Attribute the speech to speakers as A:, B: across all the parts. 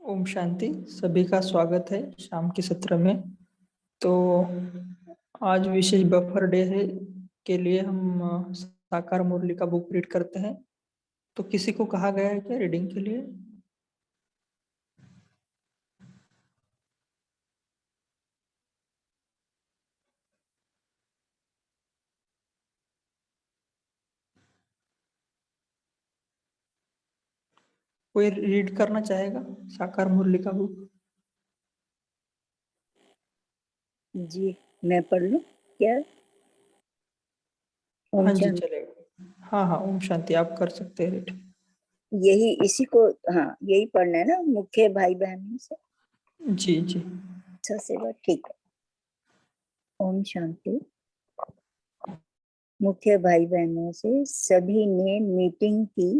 A: ओम शांति। सभी का स्वागत है शाम के सत्र में। तो आज विशेष बफर डे है के लिए हम साकार मुरली का बुक रीड करते हैं। तो किसी को कहा गया है क्या रीडिंग के लिए? कोई रीड करना चाहेगा साकार मुरली का बुक?
B: जी, मैं पढ़ लूं क्या? ओम
A: हाँ जी,
B: शांति।
A: चलेगा। हाँ हाँ, ओम शांति, आप कर सकते हैं रीड।
B: यही इसी को, हाँ यही पढ़ना है ना, मुख्य भाई बहनों से।
A: जी जी।
B: अच्छा सेवा, ठीक है। ओम शांति। मुख्य भाई बहनों से सभी ने मीटिंग की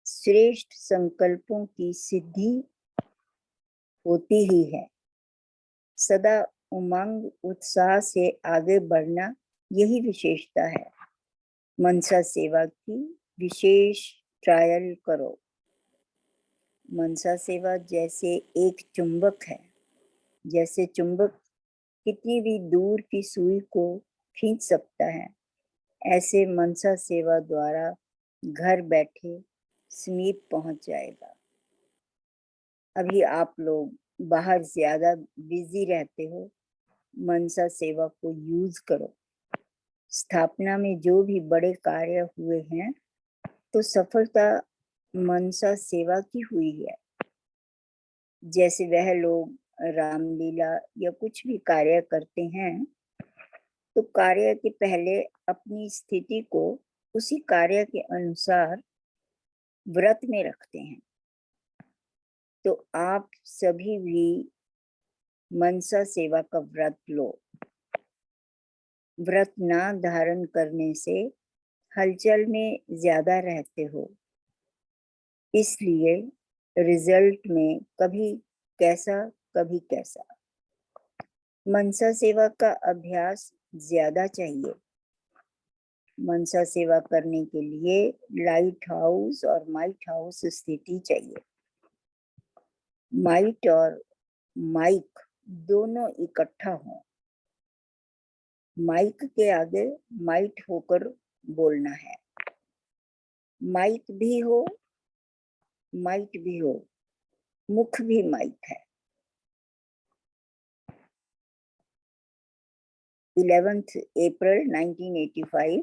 B: श्रेष्ठ संकल्पों की सिद्धि होती ही है। सदा उमंग उत्साह से आगे बढ़ना यही विशेषता है। मनसा सेवा की विशेष ट्रायल करो। मनसा सेवा जैसे एक चुंबक है। जैसे चुंबक कितनी भी दूर की सुई को खींच सकता है, ऐसे मनसा सेवा द्वारा घर बैठे समीप पहुंच जाएगा। अभी आप लोग बाहर ज्यादा बिजी रहते हो, मनसा सेवा को यूज करो। स्थापना में जो भी बड़े कार्य हुए हैं, तो सफलता मनसा सेवा की हुई है। जैसे वह लोग रामलीला या कुछ भी कार्य करते हैं, तो कार्य के पहले अपनी स्थिति को उसी कार्य के अनुसार व्रत में रखते हैं। तो आप सभी भी मनसा सेवा का व्रत लो। व्रत ना धारण करने से हलचल में ज्यादा रहते हो, इसलिए रिजल्ट में कभी कैसा कभी कैसा। मनसा सेवा का अभ्यास ज्यादा चाहिए। मनसा सेवा करने के लिए लाइट हाउस और माइट हाउस स्थिति चाहिए। माइट और माइक दोनों इकट्ठा हो। माइक के आगे माइट होकर बोलना है। माइक भी हो, माइट भी हो, मुख भी माइक है। 11 अप्रैल 1985।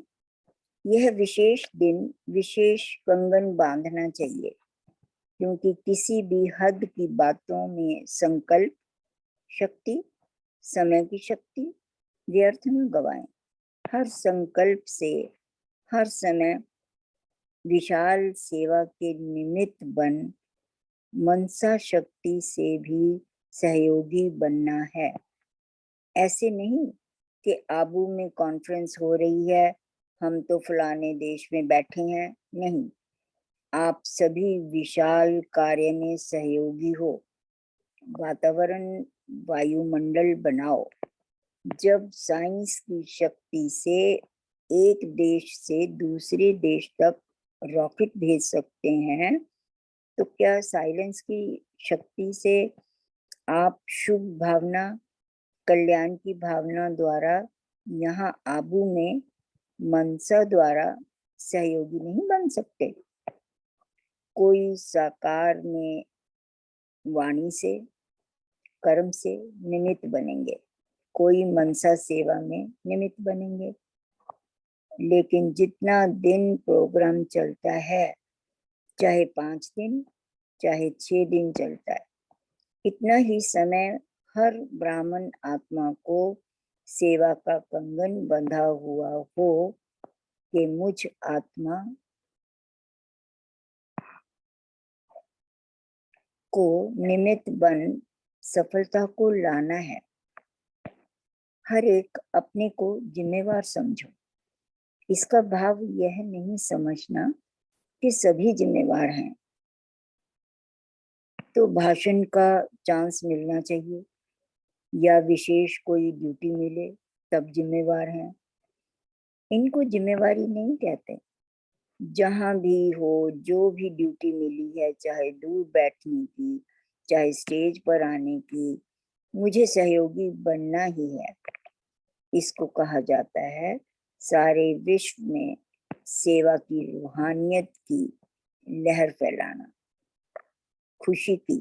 B: यह विशेष दिन विशेष कंगन बांधना चाहिए, क्योंकि किसी भी हद की बातों में संकल्प शक्ति, समय की शक्ति व्यर्थ न गवाएं। हर संकल्प से हर समय विशाल सेवा के निमित्त बन मनसा शक्ति से भी सहयोगी बनना है। ऐसे नहीं कि आबू में कॉन्फ्रेंस हो रही है, हम तो फलाने देश में बैठे हैं। नहीं, आप सभी विशाल कार्य में सहयोगी हो। वातावरण वायुमंडल बनाओ। जब साइंस की शक्ति से एक देश से दूसरे देश तक रॉकेट भेज सकते हैं, तो क्या साइलेंस की शक्ति से आप शुभ भावना, कल्याण की भावना द्वारा यहाँ आबू में मनसा द्वारा सहयोगी नहीं बन सकते? कोई साकार में वाणी से, कर्म से निमित्त बनेंगे, कोई मनसा सेवा में निमित्त बनेंगे। लेकिन जितना दिन प्रोग्राम चलता है, चाहे 5 दिन चाहे 6 दिन चलता है, इतना ही समय हर ब्राह्मण आत्मा को सेवा का कंगन बंधा हुआ हो कि मुझ आत्मा को निमित्त बन सफलता को लाना है। हर एक अपने को जिम्मेवार समझो। इसका भाव यह नहीं समझना कि सभी जिम्मेवार हैं, तो भाषण का चांस मिलना चाहिए या विशेष कोई ड्यूटी मिले तब जिम्मेवार हैं। इनको जिम्मेवारी नहीं कहते। जहां भी हो, जो भी ड्यूटी मिली है, चाहे दूर बैठने की, चाहे स्टेज पर आने की, मुझे सहयोगी बनना ही है। इसको कहा जाता है सारे विश्व में सेवा की रूहानियत की लहर फैलाना, खुशी की,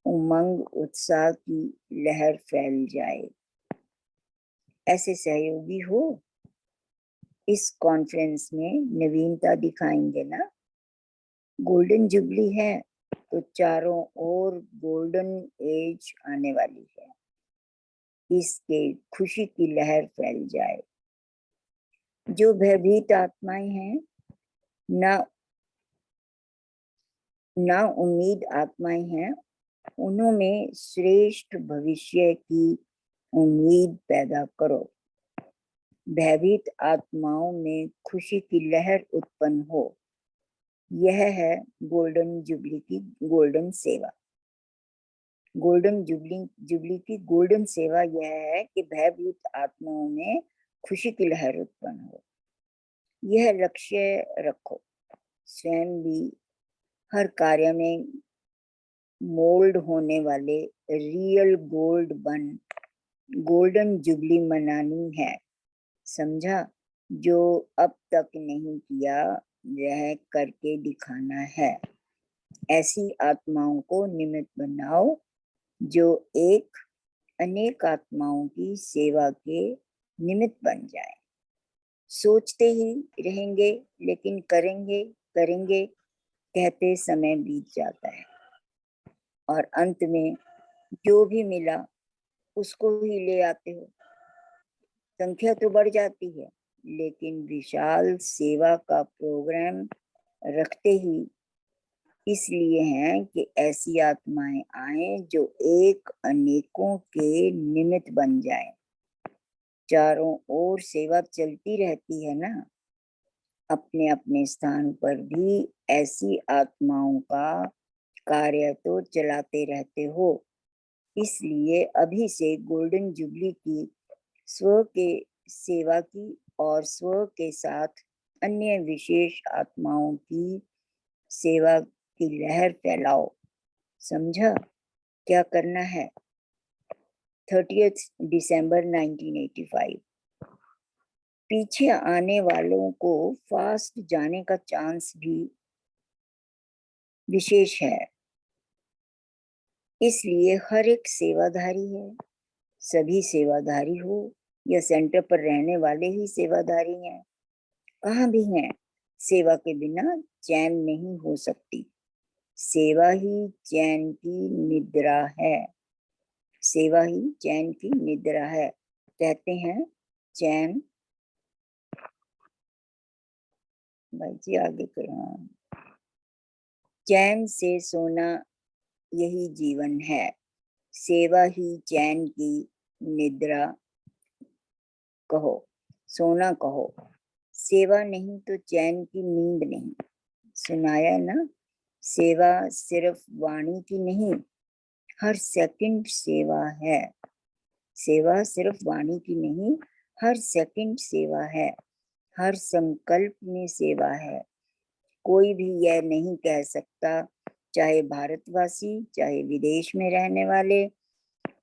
B: उमंग उत्साह की लहर फैल जाए। ऐसे सहयोगी हो, इस कॉन्फ्रेंस में नवीनता दिखाएंगे ना। गोल्डन जुबली है तो चारों ओर गोल्डन एज आने वाली है, इसके खुशी की लहर फैल जाए। जो भयभीत आत्माएं हैं, ना उम्मीद आत्माएं हैं, उन्होंने श्रेष्ठ भविष्य की उम्मीद पैदा करो। भयभीत आत्माओं में खुशी की लहर उत्पन्न हो। यह है गोल्डन जुबली की गोल्डन सेवा। गोल्डन जुबली की गोल्डन सेवा यह है कि भयभीत आत्माओं में खुशी की लहर उत्पन्न हो। यह लक्ष्य रखो, स्वयं भी हर कार्य में मोल्ड होने वाले रियल गोल्डन जुबली मनानी है। समझा? जो अब तक नहीं किया वह करके दिखाना है। ऐसी आत्माओं को निमित्त बनाओ जो अनेक आत्माओं की सेवा के निमित्त बन जाए। सोचते ही रहेंगे लेकिन करेंगे कहते समय बीत जाता है और अंत में जो भी मिला उसको ही ले आते हो। संख्या तो बढ़ जाती है लेकिन विशाल सेवा का प्रोग्राम रखते ही इसलिए हैं कि ऐसी आत्माएं आए जो अनेकों के निमित्त बन जाएं। चारों ओर सेवा चलती रहती है ना। अपने अपने स्थान पर भी ऐसी आत्माओं का कार्य तो चलाते रहते हो। इसलिए अभी से गोल्डन जुबली की स्व के सेवा की और स्व के साथ अन्य विशेष आत्माओं की सेवा की लहर फैलाओ। समझा क्या करना है? 30 दिसंबर 1985। पीछे आने वालों को फास्ट जाने का चांस भी विशेष है, इसलिए हर एक सेवाधारी है। सभी सेवाधारी हो या सेंटर पर रहने वाले ही सेवाधारी हैं, कहाँ भी हैं, सेवा के बिना चैन नहीं हो सकती। सेवा ही चैन की निद्रा है। सेवा ही चैन की निद्रा है। कहते हैं चैन, भाई जी आगे करो। चैन से सोना यही जीवन है। सेवा ही चैन की निद्रा कहो, सोना कहो। सेवा नहीं तो चैन की नींद नहीं। सुनाया ना? सेवा सिर्फ वाणी की नहीं, हर सेकंड सेवा है। सेवा सिर्फ वाणी की नहीं, हर सेकंड सेवा है। हर संकल्प में सेवा है। कोई भी यह नहीं कह सकता, चाहे भारतवासी चाहे विदेश में रहने वाले,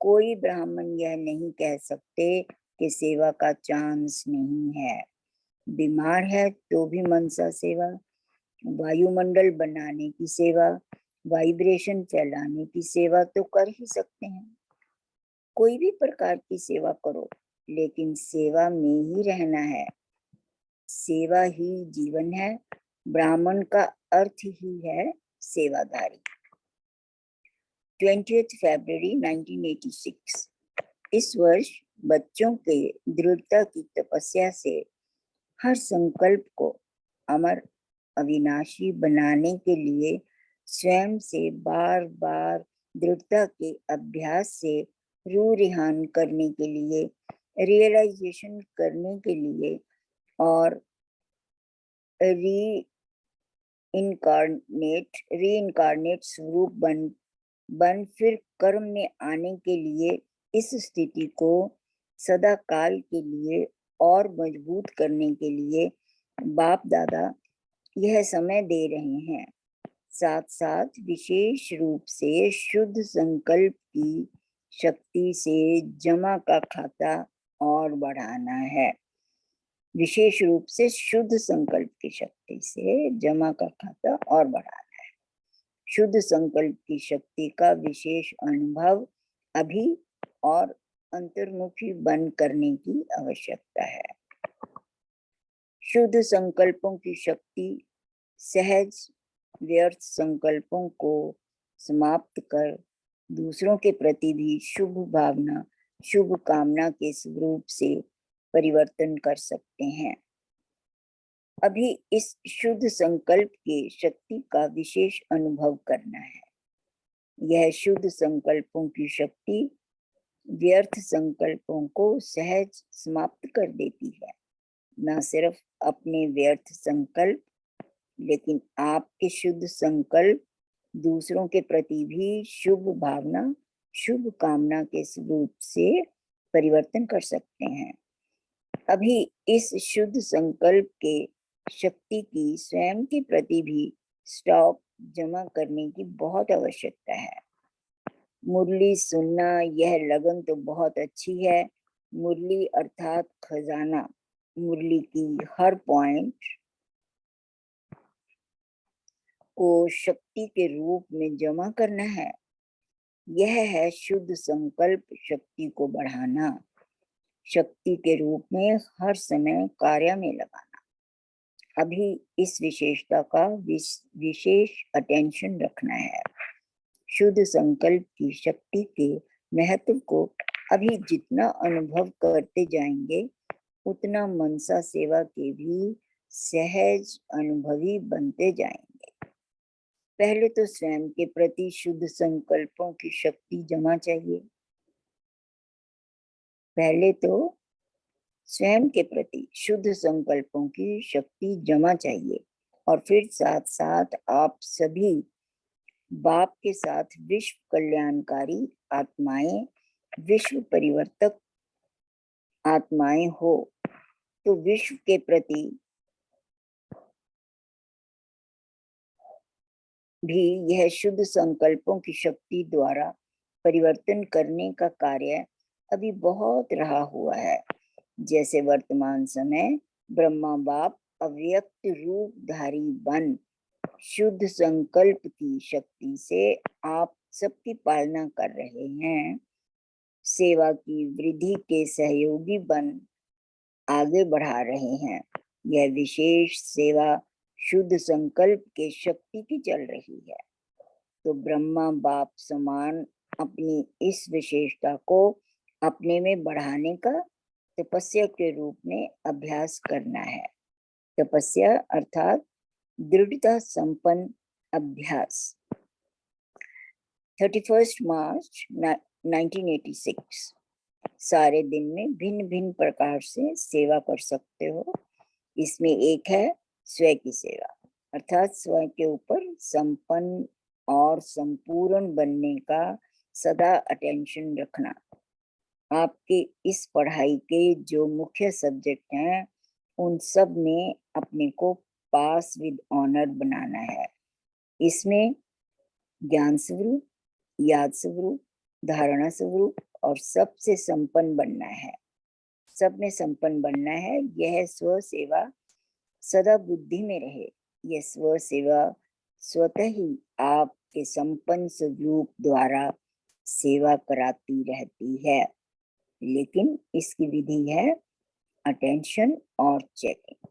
B: कोई ब्राह्मण यह नहीं कह सकते कि सेवा का चांस नहीं है। बीमार है तो भी मनसा सेवा, वायुमंडल बनाने की सेवा, वाइब्रेशन फैलाने की सेवा तो कर ही सकते हैं। कोई भी प्रकार की सेवा करो, लेकिन सेवा में ही रहना है। सेवा ही जीवन है। ब्राह्मण का अर्थ ही है सेवाधारी। 20 फरवरी 1986। इस वर्ष बच्चों के दृढ़ता की तपस्या से हर संकल्प को अमर अविनाशी बनाने के लिए स्वयं से बार बार दृढ़ता के अभ्यास से रूह रिहान करने के लिए, रियलाइजेशन करने के लिए और री इनकारनेट स्वरूप बन फिर कर्म में आने के लिए इस स्थिति को सदा काल के लिए और मजबूत करने के लिए बाप दादा यह समय दे रहे हैं। साथ साथ विशेष रूप से शुद्ध संकल्प की शक्ति से जमा का खाता और बढ़ाना है। विशेष रूप से शुद्ध संकल्प की शक्ति से जमा का खाता और बढ़ाना है। शुद्ध संकल्प की शक्ति का विशेष अनुभव अभी और अंतर्मुखी बन करने की आवश्यकता है। शुद्ध संकल्पों की शक्ति सहज व्यर्थ संकल्पों को समाप्त कर दूसरों के प्रति भी शुभ भावना, शुभ कामना के स्वरूप से परिवर्तन कर सकते हैं। अभी इस शुद्ध संकल्प के शक्ति का विशेष अनुभव करना है। यह शुद्ध संकल्पों की शक्ति व्यर्थ संकल्पों को सहज समाप्त कर देती है। न सिर्फ अपने व्यर्थ संकल्प, लेकिन आपके शुद्ध संकल्प दूसरों के प्रति भी शुभ भावना, शुभ कामना के स्वरूप से परिवर्तन कर सकते हैं। अभी इस शुद्ध संकल्प के शक्ति की स्वयं के प्रति भी स्टॉक जमा करने की बहुत आवश्यकता है। मुरली सुनना, यह लगन तो बहुत अच्छी है। मुरली अर्थात खजाना, मुरली की हर पॉइंट को शक्ति के रूप में जमा करना है। यह है शुद्ध संकल्प शक्ति को बढ़ाना, शक्ति के रूप में हर समय कार्य में लगाना। अभी इस विशेषता का विशेष अटेंशन रखना है। शुद्ध संकल्प की शक्ति के महत्व को अभी जितना अनुभव करते जाएंगे, उतना मनसा सेवा के भी सहज अनुभवी बनते जाएंगे। पहले तो स्वयं के प्रति शुद्ध संकल्पों की शक्ति जमा चाहिए। पहले तो स्वयं के प्रति शुद्ध संकल्पों की शक्ति जमा चाहिए, और फिर साथ साथ आप सभी बाप के साथ विश्व कल्याणकारी आत्माएं, विश्व परिवर्तक आत्माएं हो, तो विश्व के प्रति भी यह शुद्ध संकल्पों की शक्ति द्वारा परिवर्तन करने का कार्य अभी बहुत रहा हुआ है। जैसे वर्तमान समय ब्रह्मा बाप अव्यक्त रूपधारी बन शुद्ध संकल्प की शक्ति से आप सबकी पालना कर रहे हैं। सेवा की वृद्धि के सहयोगी बन आगे बढ़ा रहे हैं। यह विशेष सेवा शुद्ध संकल्प के शक्ति की चल रही है। तो ब्रह्मा बाप समान अपनी इस विशेषता को अपने में बढ़ाने का तपस्या के रूप में अभ्यास करना है। तपस्या अर्थात दृढ़ता संपन्न अभ्यास। 31 मार्च 1986 सारे दिन में भिन्न भिन्न प्रकार से सेवा कर सकते हो। इसमें एक है स्वयं की सेवा, अर्थात स्वयं के ऊपर संपन्न और संपूर्ण बनने का सदा अटेंशन रखना। आपके इस पढ़ाई के जो मुख्य सब्जेक्ट हैं, उन सब में अपने को पास विद ऑनर बनाना है। इसमें ज्ञान स्वरूप, याद स्वरूप, धारणा स्वरूप और सबसे संपन्न बनना है। सब में संपन्न बनना है। यह स्व सेवा सदा बुद्धि में रहे। यह स्व सेवा स्वतः ही आपके संपन्न स्वरूप द्वारा सेवा कराती रहती है, लेकिन इसकी विधि है अटेंशन और चेकिंग।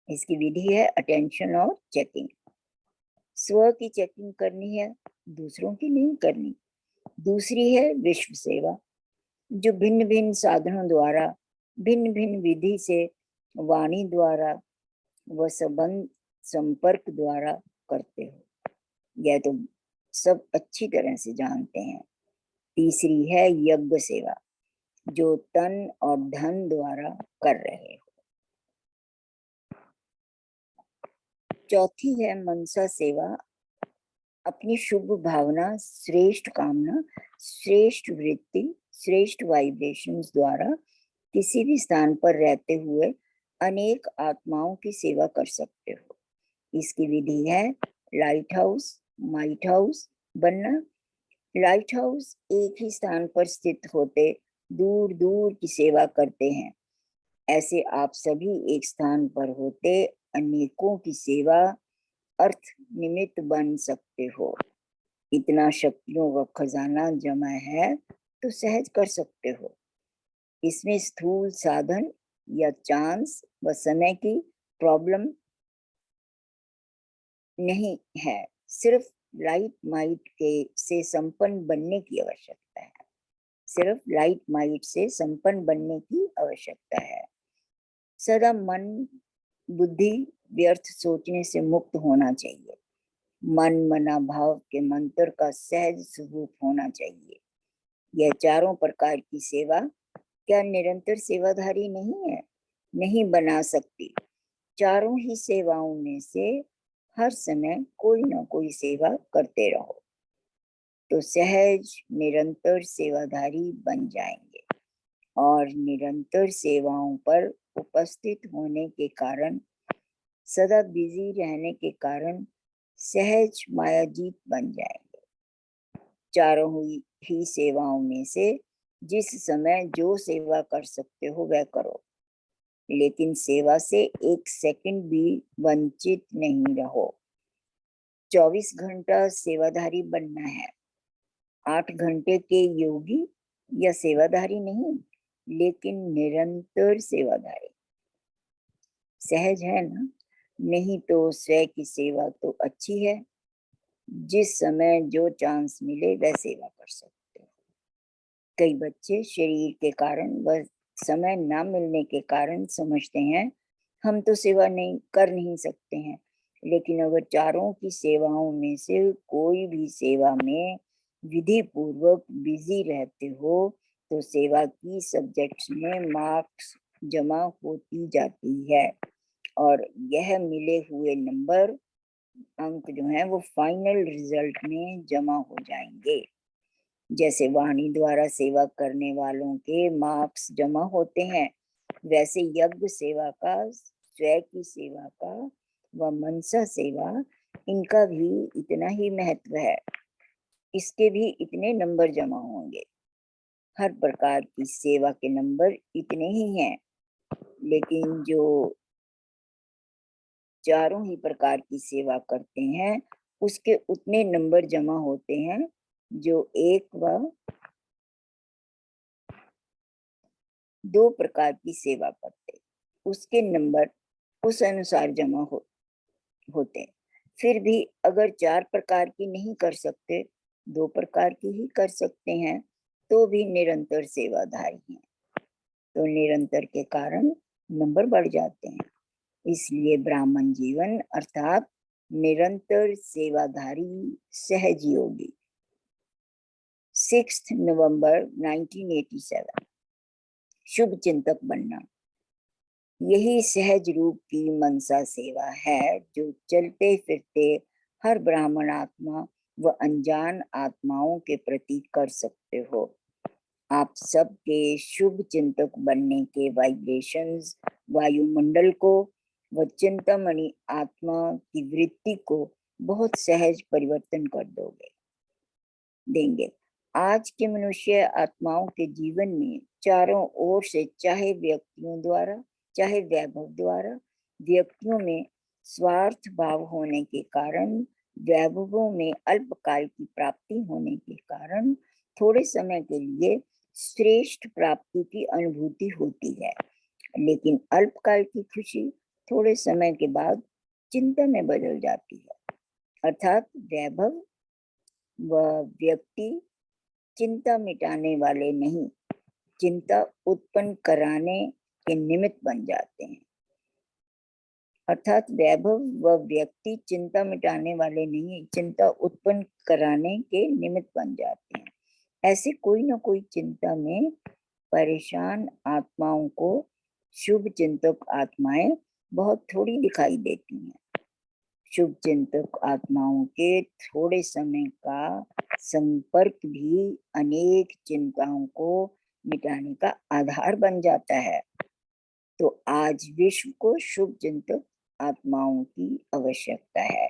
B: इसकी विधि है अटेंशन और चेकिंग। स्व की चेकिंग करनी है, दूसरों की नहीं करनी। दूसरी है विश्व सेवा, जो भिन्न भिन्न साधनों द्वारा, भिन्न भिन्न विधि से, वाणी द्वारा व संबंध संपर्क द्वारा करते हो। यह तो सब अच्छी तरह से जानते हैं। तीसरी है यज्ञ सेवा, जो तन और धन द्वारा कर रहे हो। चौथी है मनसा सेवा, अपनी शुभ भावना, श्रेष्ठ कामना, श्रेष्ठ वृत्ति, श्रेष्ठ वाइब्रेशंस द्वारा किसी भी स्थान पर रहते हुए अनेक आत्माओं की सेवा कर सकते हो। इसकी विधि है लाइट हाउस, माइट हाउस बनना। लाइट हाउस एक ही स्थान पर स्थित होते दूर दूर की सेवा करते हैं। ऐसे आप सभी एक स्थान पर होते अनेकों की सेवा अर्थ निमित्त बन सकते हो। इतना शक्तियों का खजाना जमा है तो सहज कर सकते हो। इसमें स्थूल साधन या चांस व समय की प्रॉब्लम नहीं है, सिर्फ लाइट माइट के से संपन्न बनने की आवश्यकता है। सिर्फ लाइट माइट से संपन्न बनने की आवश्यकता है। सदा मन बुद्धि व्यर्थ सोचने से मुक्त होना चाहिए। मन मना भाव के मंत्र का सहज स्वरूप होना चाहिए। यह चारों प्रकार की सेवा क्या निरंतर सेवाधारी नहीं है? नहीं बना सकती। चारों ही सेवाओं में से हर समय कोई ना कोई सेवा करते रहो तो सहज निरंतर सेवाधारी बन जाएंगे। और निरंतर सेवाओं पर उपस्थित होने के कारण, सदा बिजी रहने के कारण सहज मायाजीत बन जाएंगे। चारों ही सेवाओं में से जिस समय जो सेवा कर सकते हो वह करो, लेकिन सेवा से एक सेकंड भी वंचित नहीं रहो। 24 घंटा सेवाधारी बनना है। 8 घंटे के योगी या सेवाधारी नहीं, लेकिन निरंतर सेवाधारी। सहज है ना? नहीं तो स्वयं की सेवा तो अच्छी है, जिस समय जो चांस मिले वह सेवा कर सकते हो। कई बच्चे शरीर के कारण व समय ना मिलने के कारण समझते हैं हम तो सेवा नहीं सकते हैं। लेकिन अगर चारों की सेवाओं में से कोई भी सेवा में विधि पूर्वक बिजी रहते हो तो सेवा की सब्जेक्ट्स में मार्क्स जमा होती जाती है और यह मिले हुए नंबर अंक जो है वो फाइनल रिजल्ट में जमा हो जाएंगे। जैसे वाणी द्वारा सेवा करने वालों के मार्क्स जमा होते हैं, वैसे यज्ञ सेवा का, स्वयं की सेवा का व मनसा सेवा, इनका भी इतना ही महत्व है। इसके भी इतने नंबर जमा होंगे। हर प्रकार की सेवा के नंबर इतने ही हैं, लेकिन जो चारों ही प्रकार की सेवा करते हैं उसके उतने नंबर जमा होते हैं जो एक व दो प्रकार की सेवा करते, उसके नंबर उस अनुसार जमा होते। फिर भी अगर 4 प्रकार की नहीं कर सकते, 2 प्रकार की ही कर सकते हैं तो भी निरंतर सेवाधारी हैं। तो निरंतर के कारण नंबर बढ़ जाते हैं। इसलिए ब्राह्मण जीवन अर्थात निरंतर सेवाधारी सहज योगी। 6 नवंबर 1987। शुभ चिंतक बनना, यही सहज रूप की मनसा सेवा है जो चलते फिरते हर ब्राह्मण आत्मा व अनजान आत्माओं के प्रति कर सकते हो। आप सबके शुभ चिंतक बनने के वाइब्रेशंस वायुमंडल को व चिंतामणि आत्मा की वृत्ति को बहुत सहज परिवर्तन कर देंगे। आज के मनुष्य आत्माओं के जीवन में चारों ओर से, चाहे व्यक्तियों द्वारा चाहे वैभव द्वारा, व्यक्तियों में स्वार्थ भाव होने के कारण, वैभवों में अल्पकाल की प्राप्ति होने के कारण थोड़े समय के लिए श्रेष्ठ प्राप्ति की अनुभूति होती है, लेकिन अल्पकाल की खुशी थोड़े समय के बाद चिंता में बदल जाती है। अर्थात वैभव व व्यक्ति चिंता मिटाने वाले नहीं, चिंता उत्पन्न कराने के निमित्त बन जाते हैं। अर्थात वैभव व व्यक्ति चिंता मिटाने वाले नहीं, चिंता उत्पन्न कराने के निमित्त बन जाते हैं। ऐसे कोई ना कोई चिंता में परेशान आत्माओं को शुभ चिंतक आत्माएं बहुत थोड़ी दिखाई देती हैं। शुभ चिंतक आत्माओं के थोड़े समय का संपर्क भी अनेक चिंताओं को मिटाने का आधार बन जाता है। तो आज विश्व को शुभ चिंतक आत्माओं की आवश्यकता है।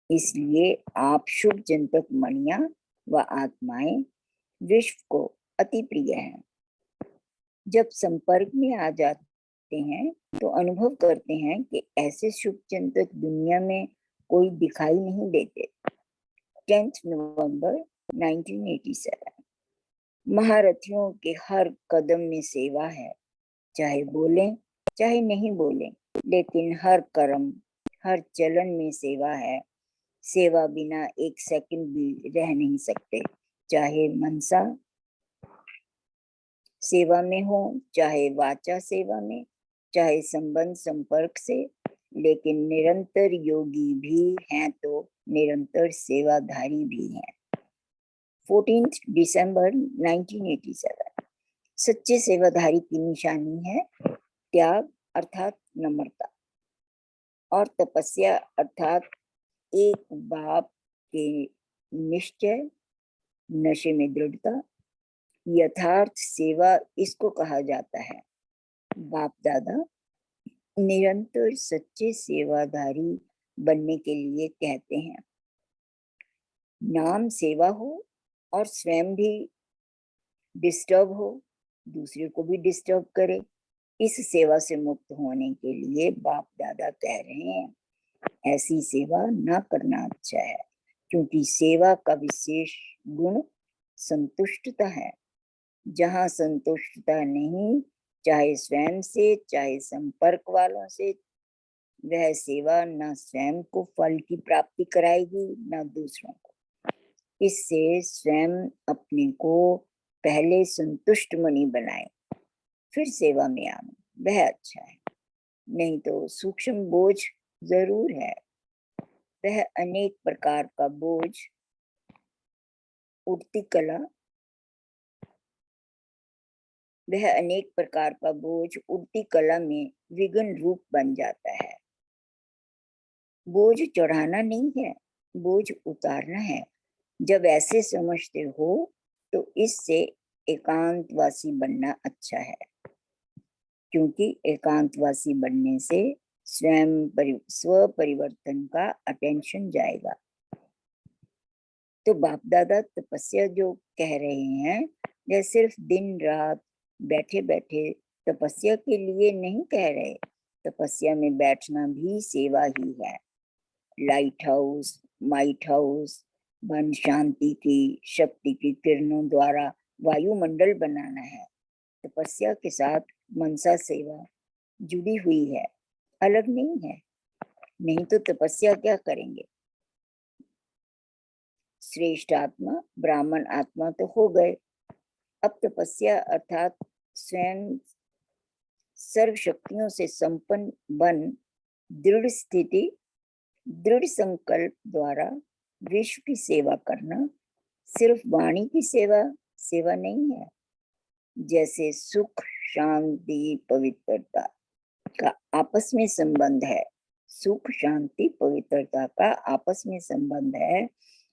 B: इसलिए आप शुभ चिंतक मणियां व आत्माएं विश्व को अति प्रिय हैं। जब संपर्क में आ जाते हैं तो अनुभव करते हैं कि ऐसे शुभ चिंतक दुनिया में कोई दिखाई नहीं देते। 10 नवंबर 1987। महारथियों के हर कदम में सेवा है, चाहे बोलें चाहे नहीं बोलें, लेकिन हर कर्म हर चलन में सेवा है। सेवा बिना एक सेकंड भी रह नहीं सकते, चाहे मनसा सेवा में हो, चाहे वाचा सेवा में, चाहे संबंध संपर्क से, लेकिन निरंतर योगी भी हैं तो निरंतर सेवाधारी भी हैं। 14 दिसंबर 1987। सच्चे सेवाधारी की निशानी है त्याग अर्थात नम्रता और तपस्या अर्थात एक बाप के निश्चय, नशे में दृढ़ता। यथार्थ सेवा इसको कहा जाता है। बाप दादा निरंतर सच्चे सेवाधारी बनने के लिए कहते हैं, नाम सेवा हो और स्वयं भी डिस्टर्ब हो, दूसरे को भी डिस्टर्ब करे। इस सेवा से मुक्त होने के लिए बाप दादा कह रहे हैं, ऐसी सेवा ना करना अच्छा है, क्योंकि सेवा का विशेष गुण संतुष्टता है। जहाँ संतुष्टता नहीं, चाहे स्वयं से चाहे संपर्क वालों से, वह सेवा न स्वयं को फल की प्राप्ति कराएगी न दूसरों को। इससे स्वयं अपने को पहले संतुष्ट मणि बनाए, फिर सेवा में आए, वह अच्छा है। नहीं तो सूक्ष्म बोझ जरूर है, वह अनेक प्रकार का बोझ उठती कला वह अनेक प्रकार का बोझ उड़ती कला में विघ्न रूप बन जाता है। बोझ चढ़ाना नहीं है, बोझ उतारना है। जब ऐसे समझते हो तो इससे एकांतवासी बनना अच्छा है, क्योंकि एकांतवासी बनने से स्वयं स्व परिवर्तन का अटेंशन जाएगा। तो बाप दादा तपस्या जो कह रहे हैं, यह सिर्फ दिन रात बैठे बैठे तपस्या के लिए नहीं कह रहे। तपस्या में बैठना भी सेवा ही है। लाइट हाउस, माइट हाउस, मन शांति की शक्ति की किरणों द्वारा वायुमंडल बनाना है। तपस्या के साथ मनसा सेवा जुड़ी हुई है, अलग नहीं है। नहीं तो तपस्या क्या करेंगे? श्रेष्ठ आत्मा ब्राह्मण आत्मा तो हो गए, अब तपस्या अर्थात स्वयं सर्व शक्तियों से संपन्न बन दृढ़ स्थिति दृढ़ संकल्प द्वारा विश्व की सेवा करना सिर्फ वाणी की सेवा नहीं है। जैसे सुख शांति पवित्रता का आपस में संबंध है, सुख शांति पवित्रता का आपस में संबंध है,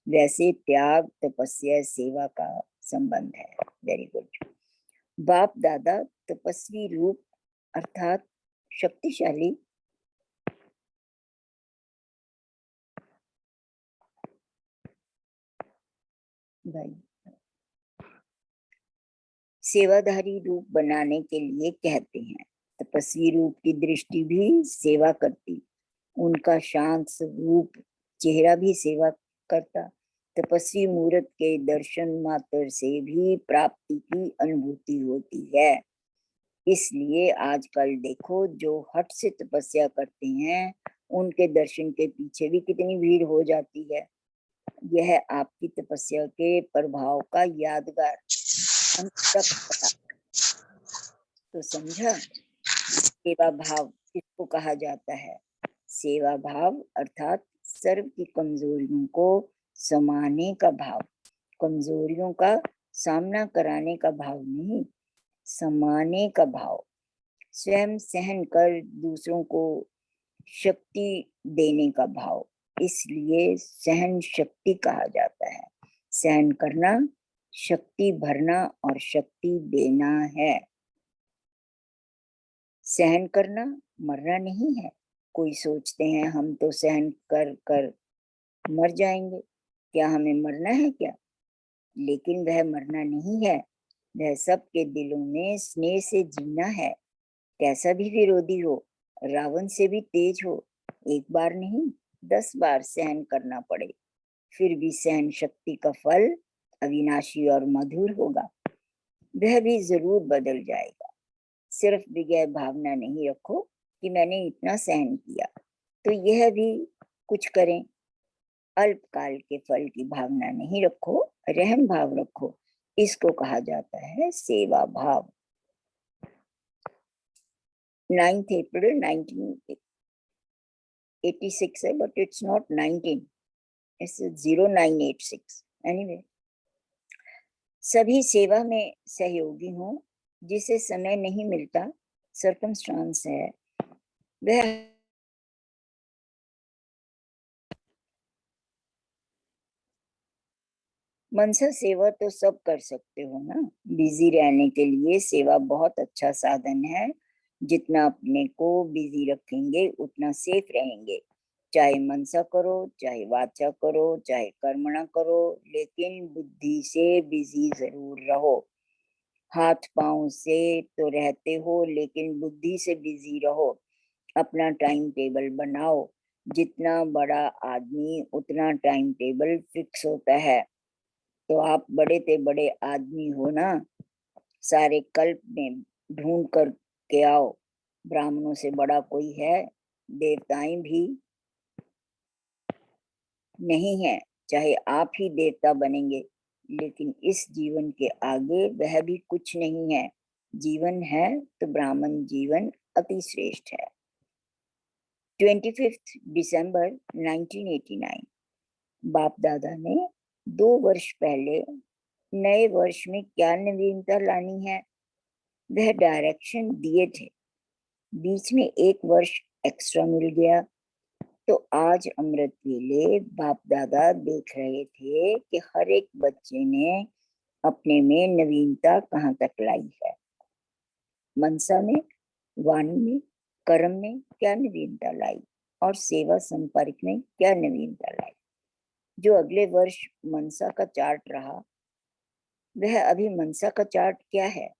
B: वैसे त्याग तपस्या सेवा का संबंध है। Very good. बाप दादा तपस्वी रूप अर्थात शक्तिशाली भाई सेवाधारी रूप बनाने के लिए कहते हैं। तपस्वी रूप की दृष्टि भी सेवा करती, उनका शांत स्वरूप चेहरा भी सेवा करता। तपस्वी मूर्त के दर्शन मात्र से भी प्राप्ति की अनुभूति होती है। इसलिए आजकल देखो, जो हट से तपस्या करते हैं उनके दर्शन के पीछे भी कितनी भीड़ हो जाती है। यह आपकी तपस्या के प्रभाव का यादगार तो समझा। सेवा भाव किसको कहा जाता है? सेवा भाव अर्थात सर्व की कमजोरियों को समाने का भाव, कमजोरियों का सामना कराने का भाव नहीं, समाने का भाव। स्वयं सहन कर दूसरों को शक्ति देने का भाव, इसलिए सहन शक्ति कहा जाता है। सहन करना शक्ति भरना और शक्ति देना है। सहन करना मरना नहीं है। कोई सोचते हैं हम तो सहन कर कर मर जाएंगे। क्या हमें मरना है क्या? लेकिन वह मरना नहीं है, वह सबके दिलों में स्नेह से जीना है। कैसा भी विरोधी हो, रावण से भी तेज हो, एक बार नहीं 10 बार सहन करना पड़े, फिर भी सहन शक्ति का फल अविनाशी और मधुर होगा। वह भी जरूर बदल जाएगा। सिर्फ विजय भावना नहीं रखो कि मैंने इतना सहन किया तो यह भी कुछ करें। अल्पकाल के फल की भावना नहीं रखो, रहम भाव रखो। इसको कहा जाता है सेवा भाव। 9th April 1986 है, but it's not 19, it's 0986 anyway. सभी सेवा में सहयोगी हों। जिसे समय नहीं मिलता, सर्कमस्टांस है, वह मनसा सेवा तो सब कर सकते हो ना। बिजी रहने के लिए सेवा बहुत अच्छा साधन है। जितना अपने को बिजी रखेंगे उतना सेफ रहेंगे। चाहे मनसा करो, चाहे वाचा करो, चाहे कर्मणा करो, लेकिन बुद्धि से बिजी जरूर रहो। हाथ पांव से तो रहते हो, लेकिन बुद्धि से बिजी रहो। अपना टाइम टेबल बनाओ। जितना बड़ा आदमी उतना टाइम टेबल फिक्स होता है। तो आप बड़े ते बड़े आदमी हो ना, सारे कल्प में ढूंढ कर के आओ। ब्राह्मणों से बड़ा कोई है? देवताएं भी नहीं है, चाहे आप ही देवता बनेंगे, लेकिन इस जीवन के आगे वह भी कुछ नहीं है। जीवन है तो ब्राह्मण जीवन अति श्रेष्ठ है। 25 दिसंबर 1989 बाप दादा ने 2 वर्ष पहले नए वर्ष में क्या नवीनता लानी है, वह डायरेक्शन दिए थे। बीच में 1 वर्ष एक्स्ट्रा मिल गया। तो आज अमृत वेले बाप दादा देख रहे थे कि हर एक बच्चे ने अपने में नवीनता कहाँ तक लाई है। मनसा में, वाणी में, कर्म में क्या नवीनता लाई, और सेवा संपर्क में क्या नवीनता लाई। जो अगले वर्ष मनसा का चार्ट रहा, वह अभी मनसा का चार्ट क्या है।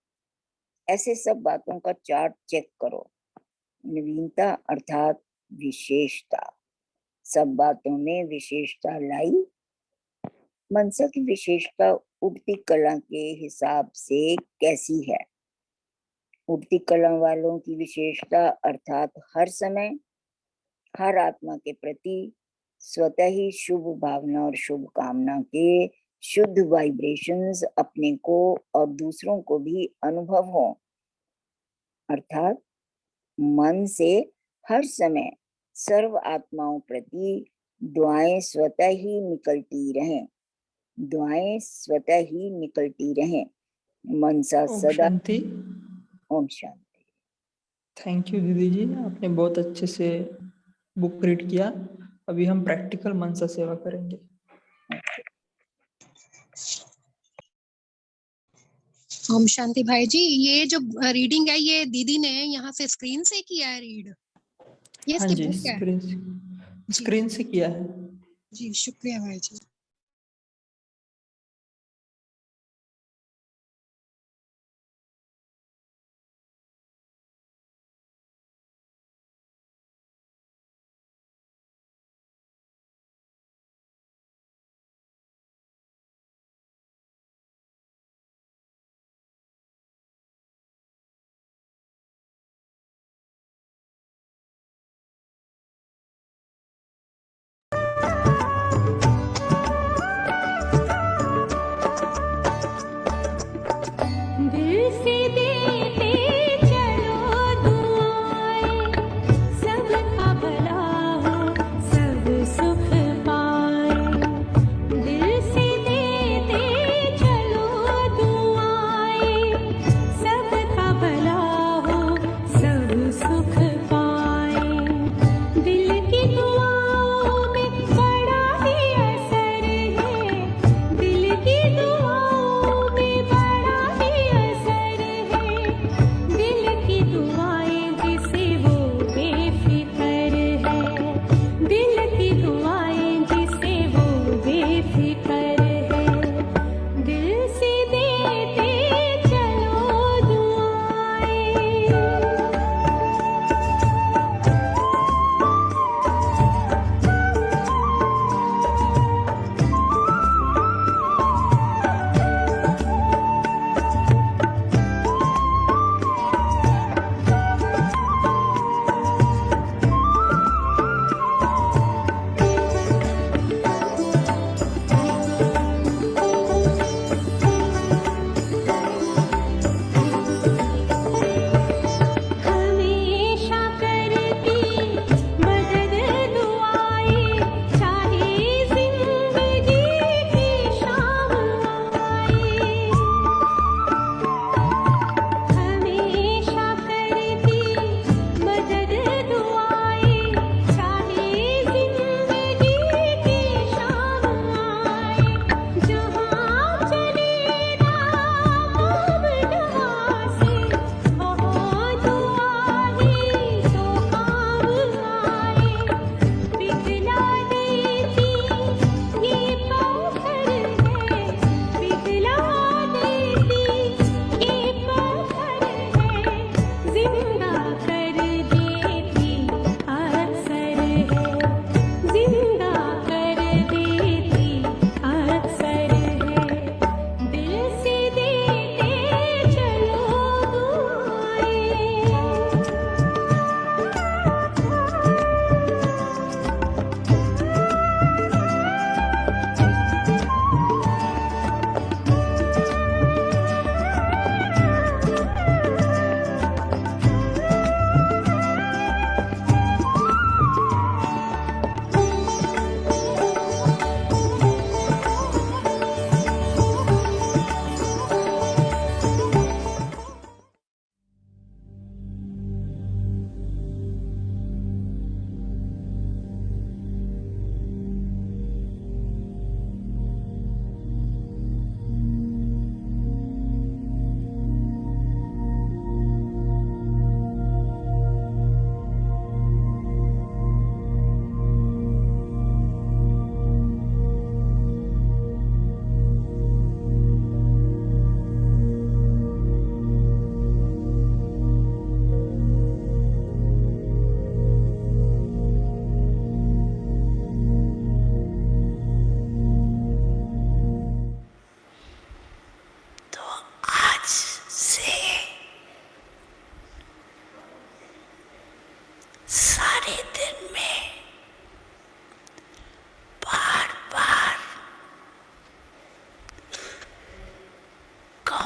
B: ऐसे सब बातों का चार्ट चेक करो। नवीनता अर्थात विशेषता। सब बातों में विशेषता लाई। मनसा की विशेषता उठती कला के हिसाब से कैसी है? उठती कला वालों की विशेषता अर्थात हर समय हर आत्मा के प्रति स्वतः ही शुभ भावना और शुभ कामना के शुद्ध वाइब्रेशंस अपने को और दूसरों को भी अनुभव हो। अर्थात मन से हर समय सर्व आत्माओं प्रति दुआएं स्वतः ही निकलती रहें। दुआएं स्वतः ही निकलती रहें। मनसा
A: ओम
B: सदा।
A: शांति।
B: ओम शांति।
A: थैंक यू दीदी जी, आपने बहुत अच्छे से बुक रीड किया। अभी हम प्रैक्टिकल मनसा सेवा करेंगे।
C: ओम शांति भाई जी, ये जो रीडिंग है ये दीदी ने यहाँ से स्क्रीन से किया है रीड? ये
A: हाँ
C: इसकी
A: जी,
C: बुक है?
A: स्क्रीन से किया है।
C: जी शुक्रिया भाई जी।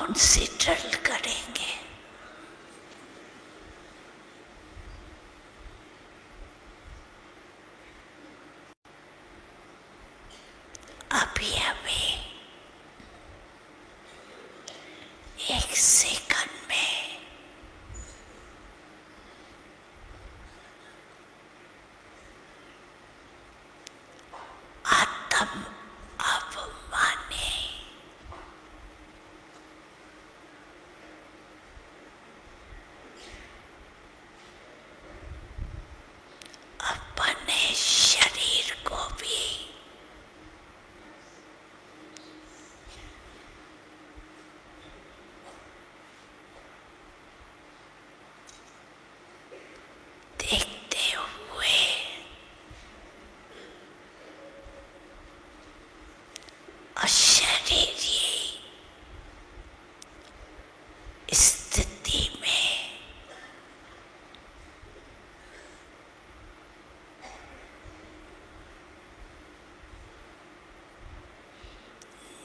B: कौन सी ड्रिल करेंगे? अभी अभी 1 सेकंड में आत्म अभिमानी अपने शरीर को भी देखते हुए अशरीरी स्थिति में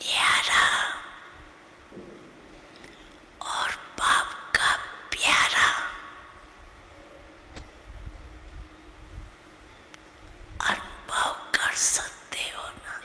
B: न्यारा और बाप का प्यारा अनुभव कर सकते हो ना?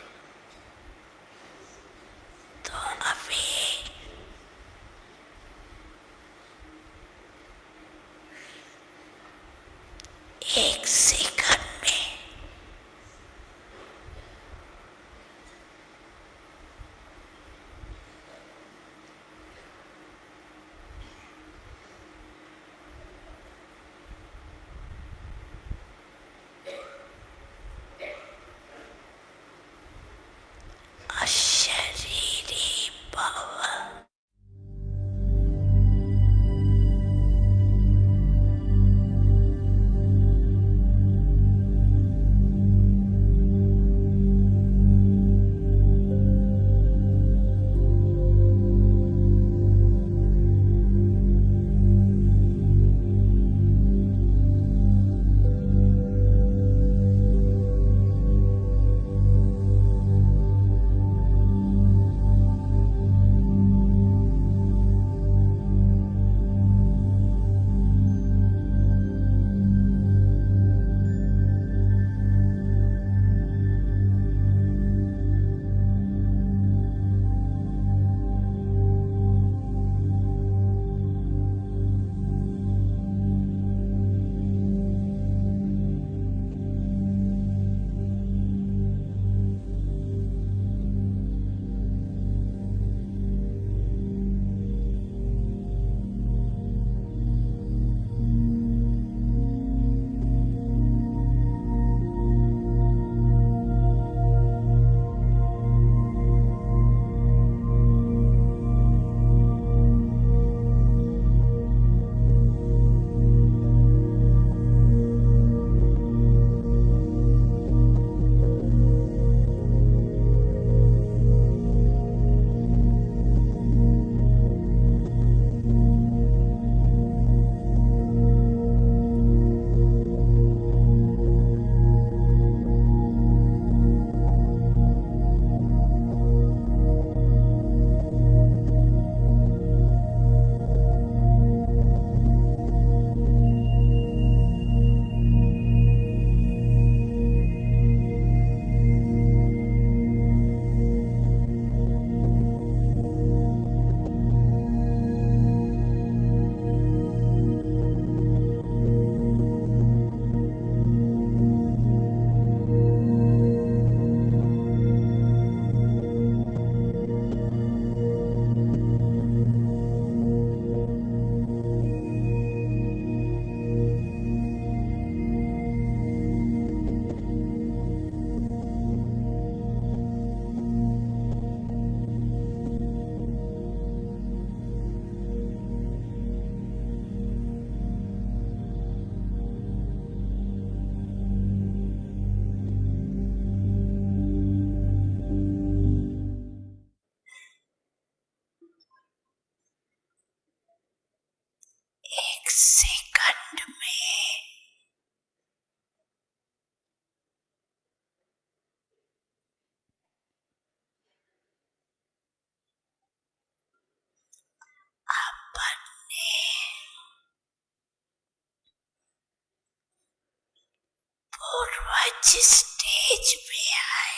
B: पूर्वज स्टेज पे आए।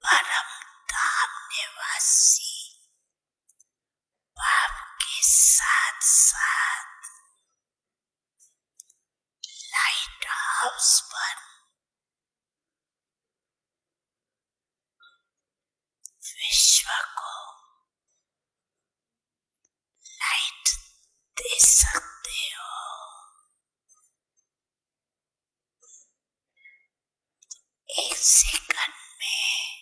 B: परम धाम निवासी बाप के साथ साथ लाइट हाउस पर विश्व को लाइट दे सकते हो। एक सेकंड में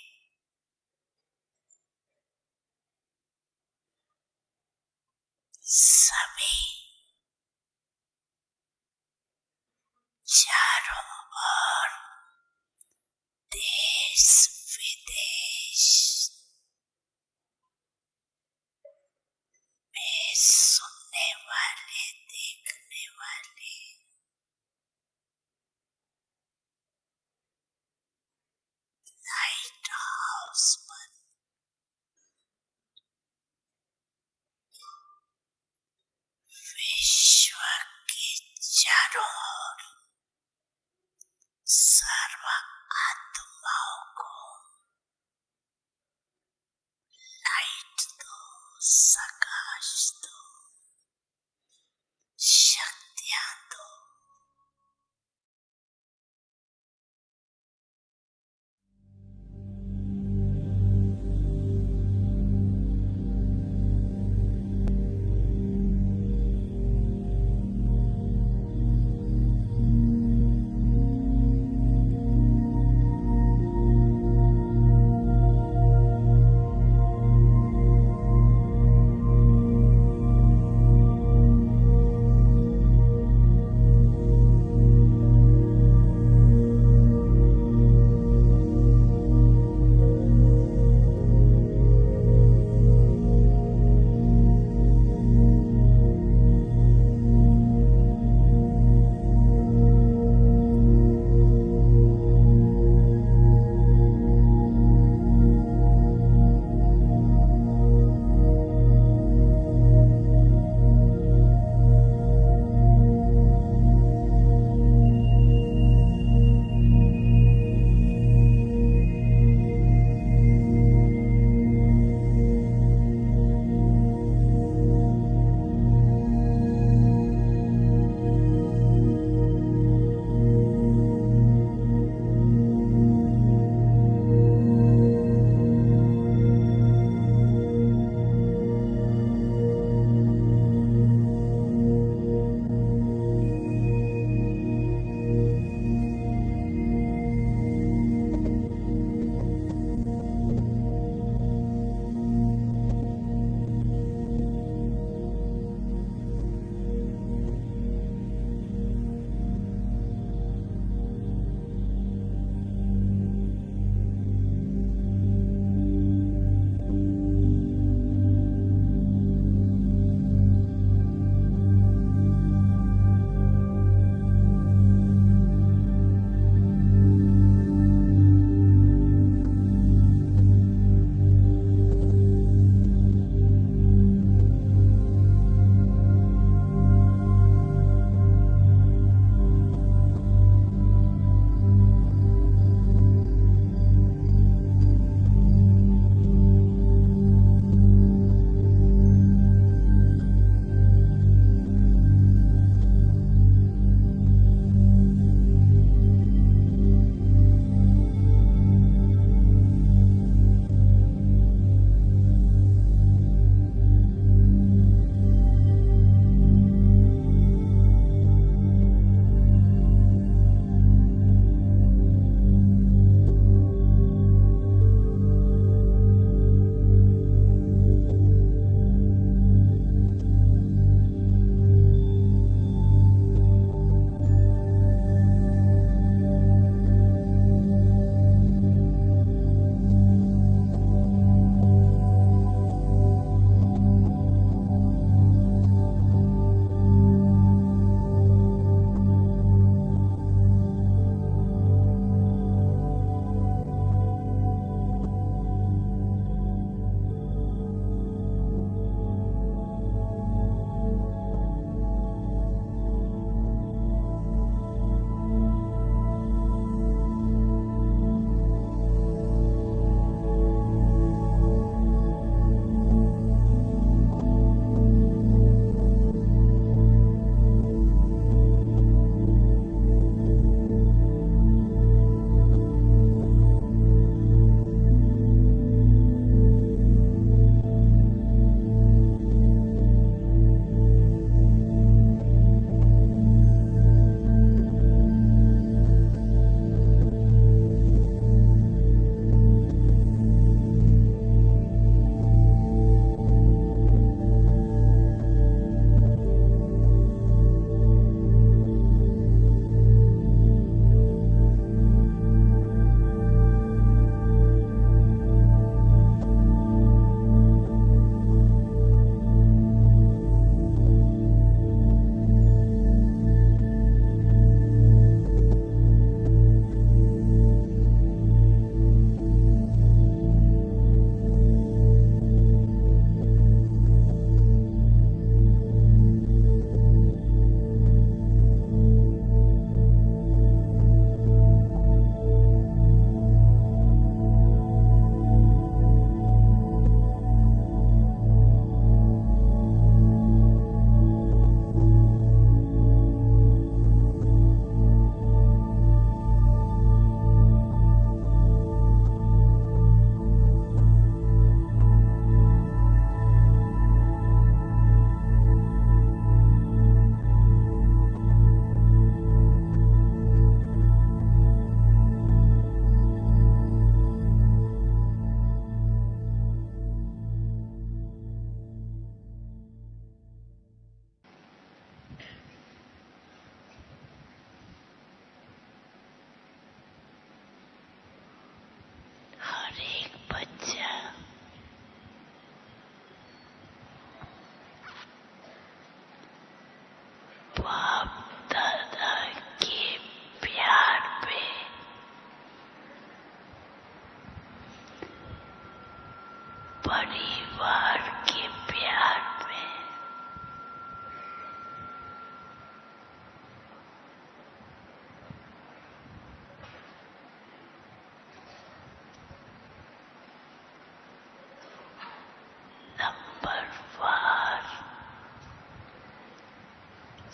B: सभी चारों ओर देश विदेश में सुनने वाले, देखने वाले लाइट हाउस पर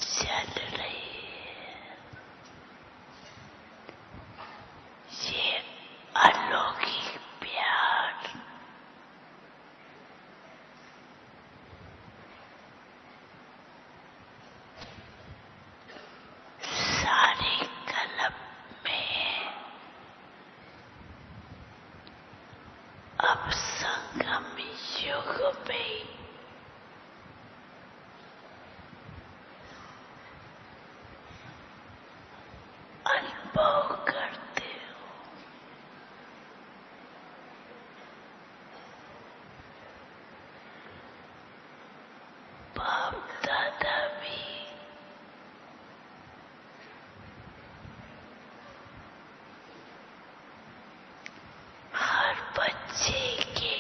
D: चल रही है। ये अलौकिक प्यार सारे कलम में अब संगम युग में अनुभव करते हो। बाप दादा भी हर बच्चे के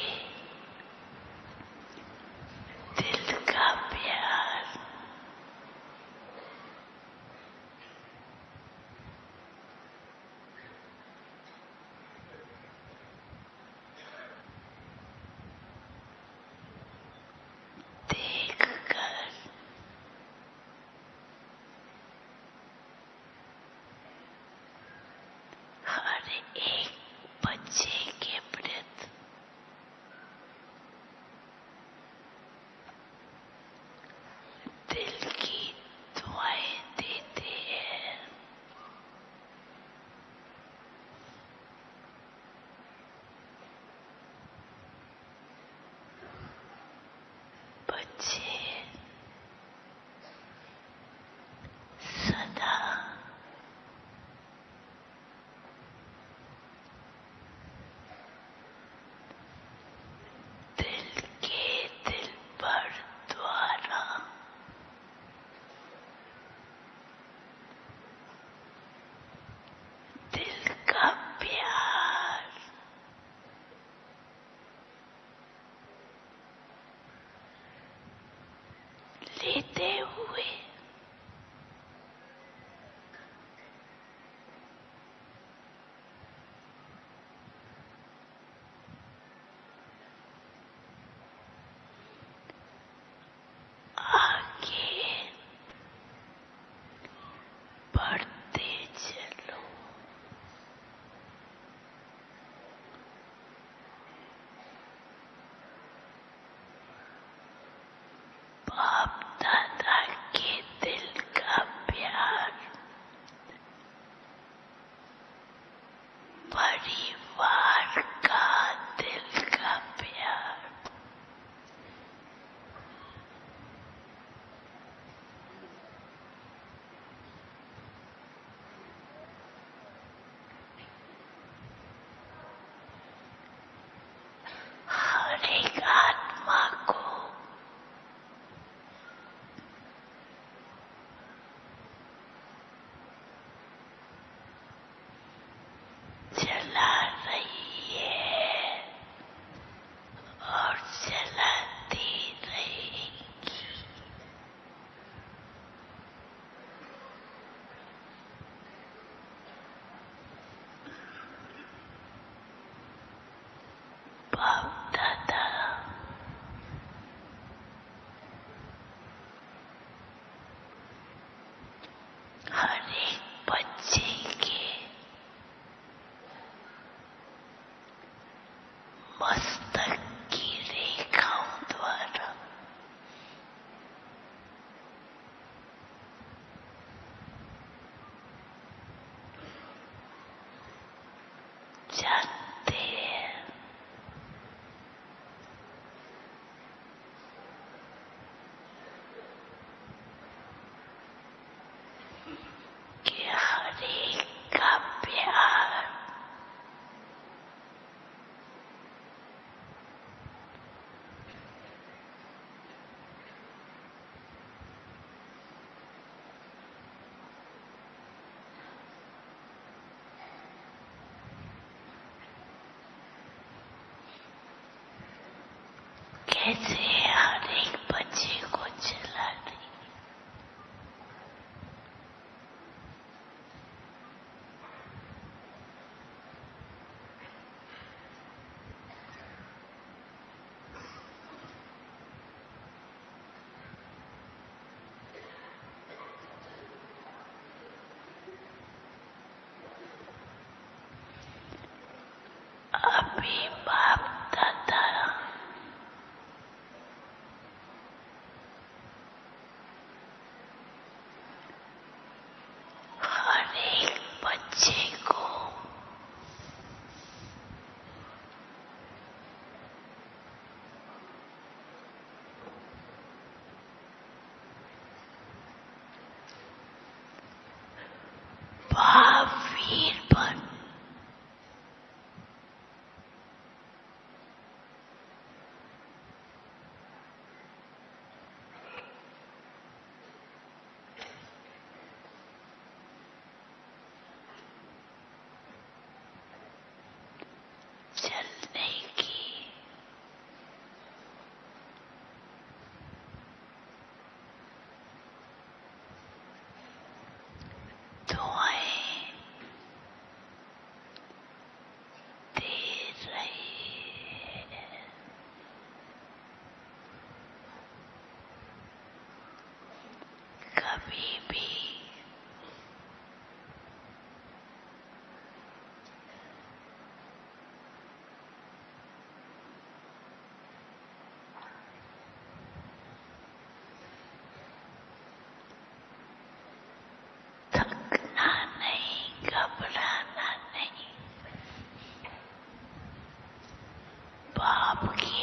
D: दिल का प्यार देखकर हर एक बच्चे के प्रति दिल की दुआएं देते हैं। बच्चे सदा दिल के दिल पर द्वारा दिल का प्यार लेते हुए आगे बढ़ते चलो। बाप दादा के दिल का प्यार परिवार का दिल का प्यार हर एक आत्मा को जला रही है और जलाती रहेगी। बाप दादा हर एक बच्चे के मस्तक की रेखाओं द्वारा जानते हैं कि हर एक का प्यार कैसे हर एक बच्चे को जला रही। कभी भी थकना नहीं, घबराना नहीं। बाप के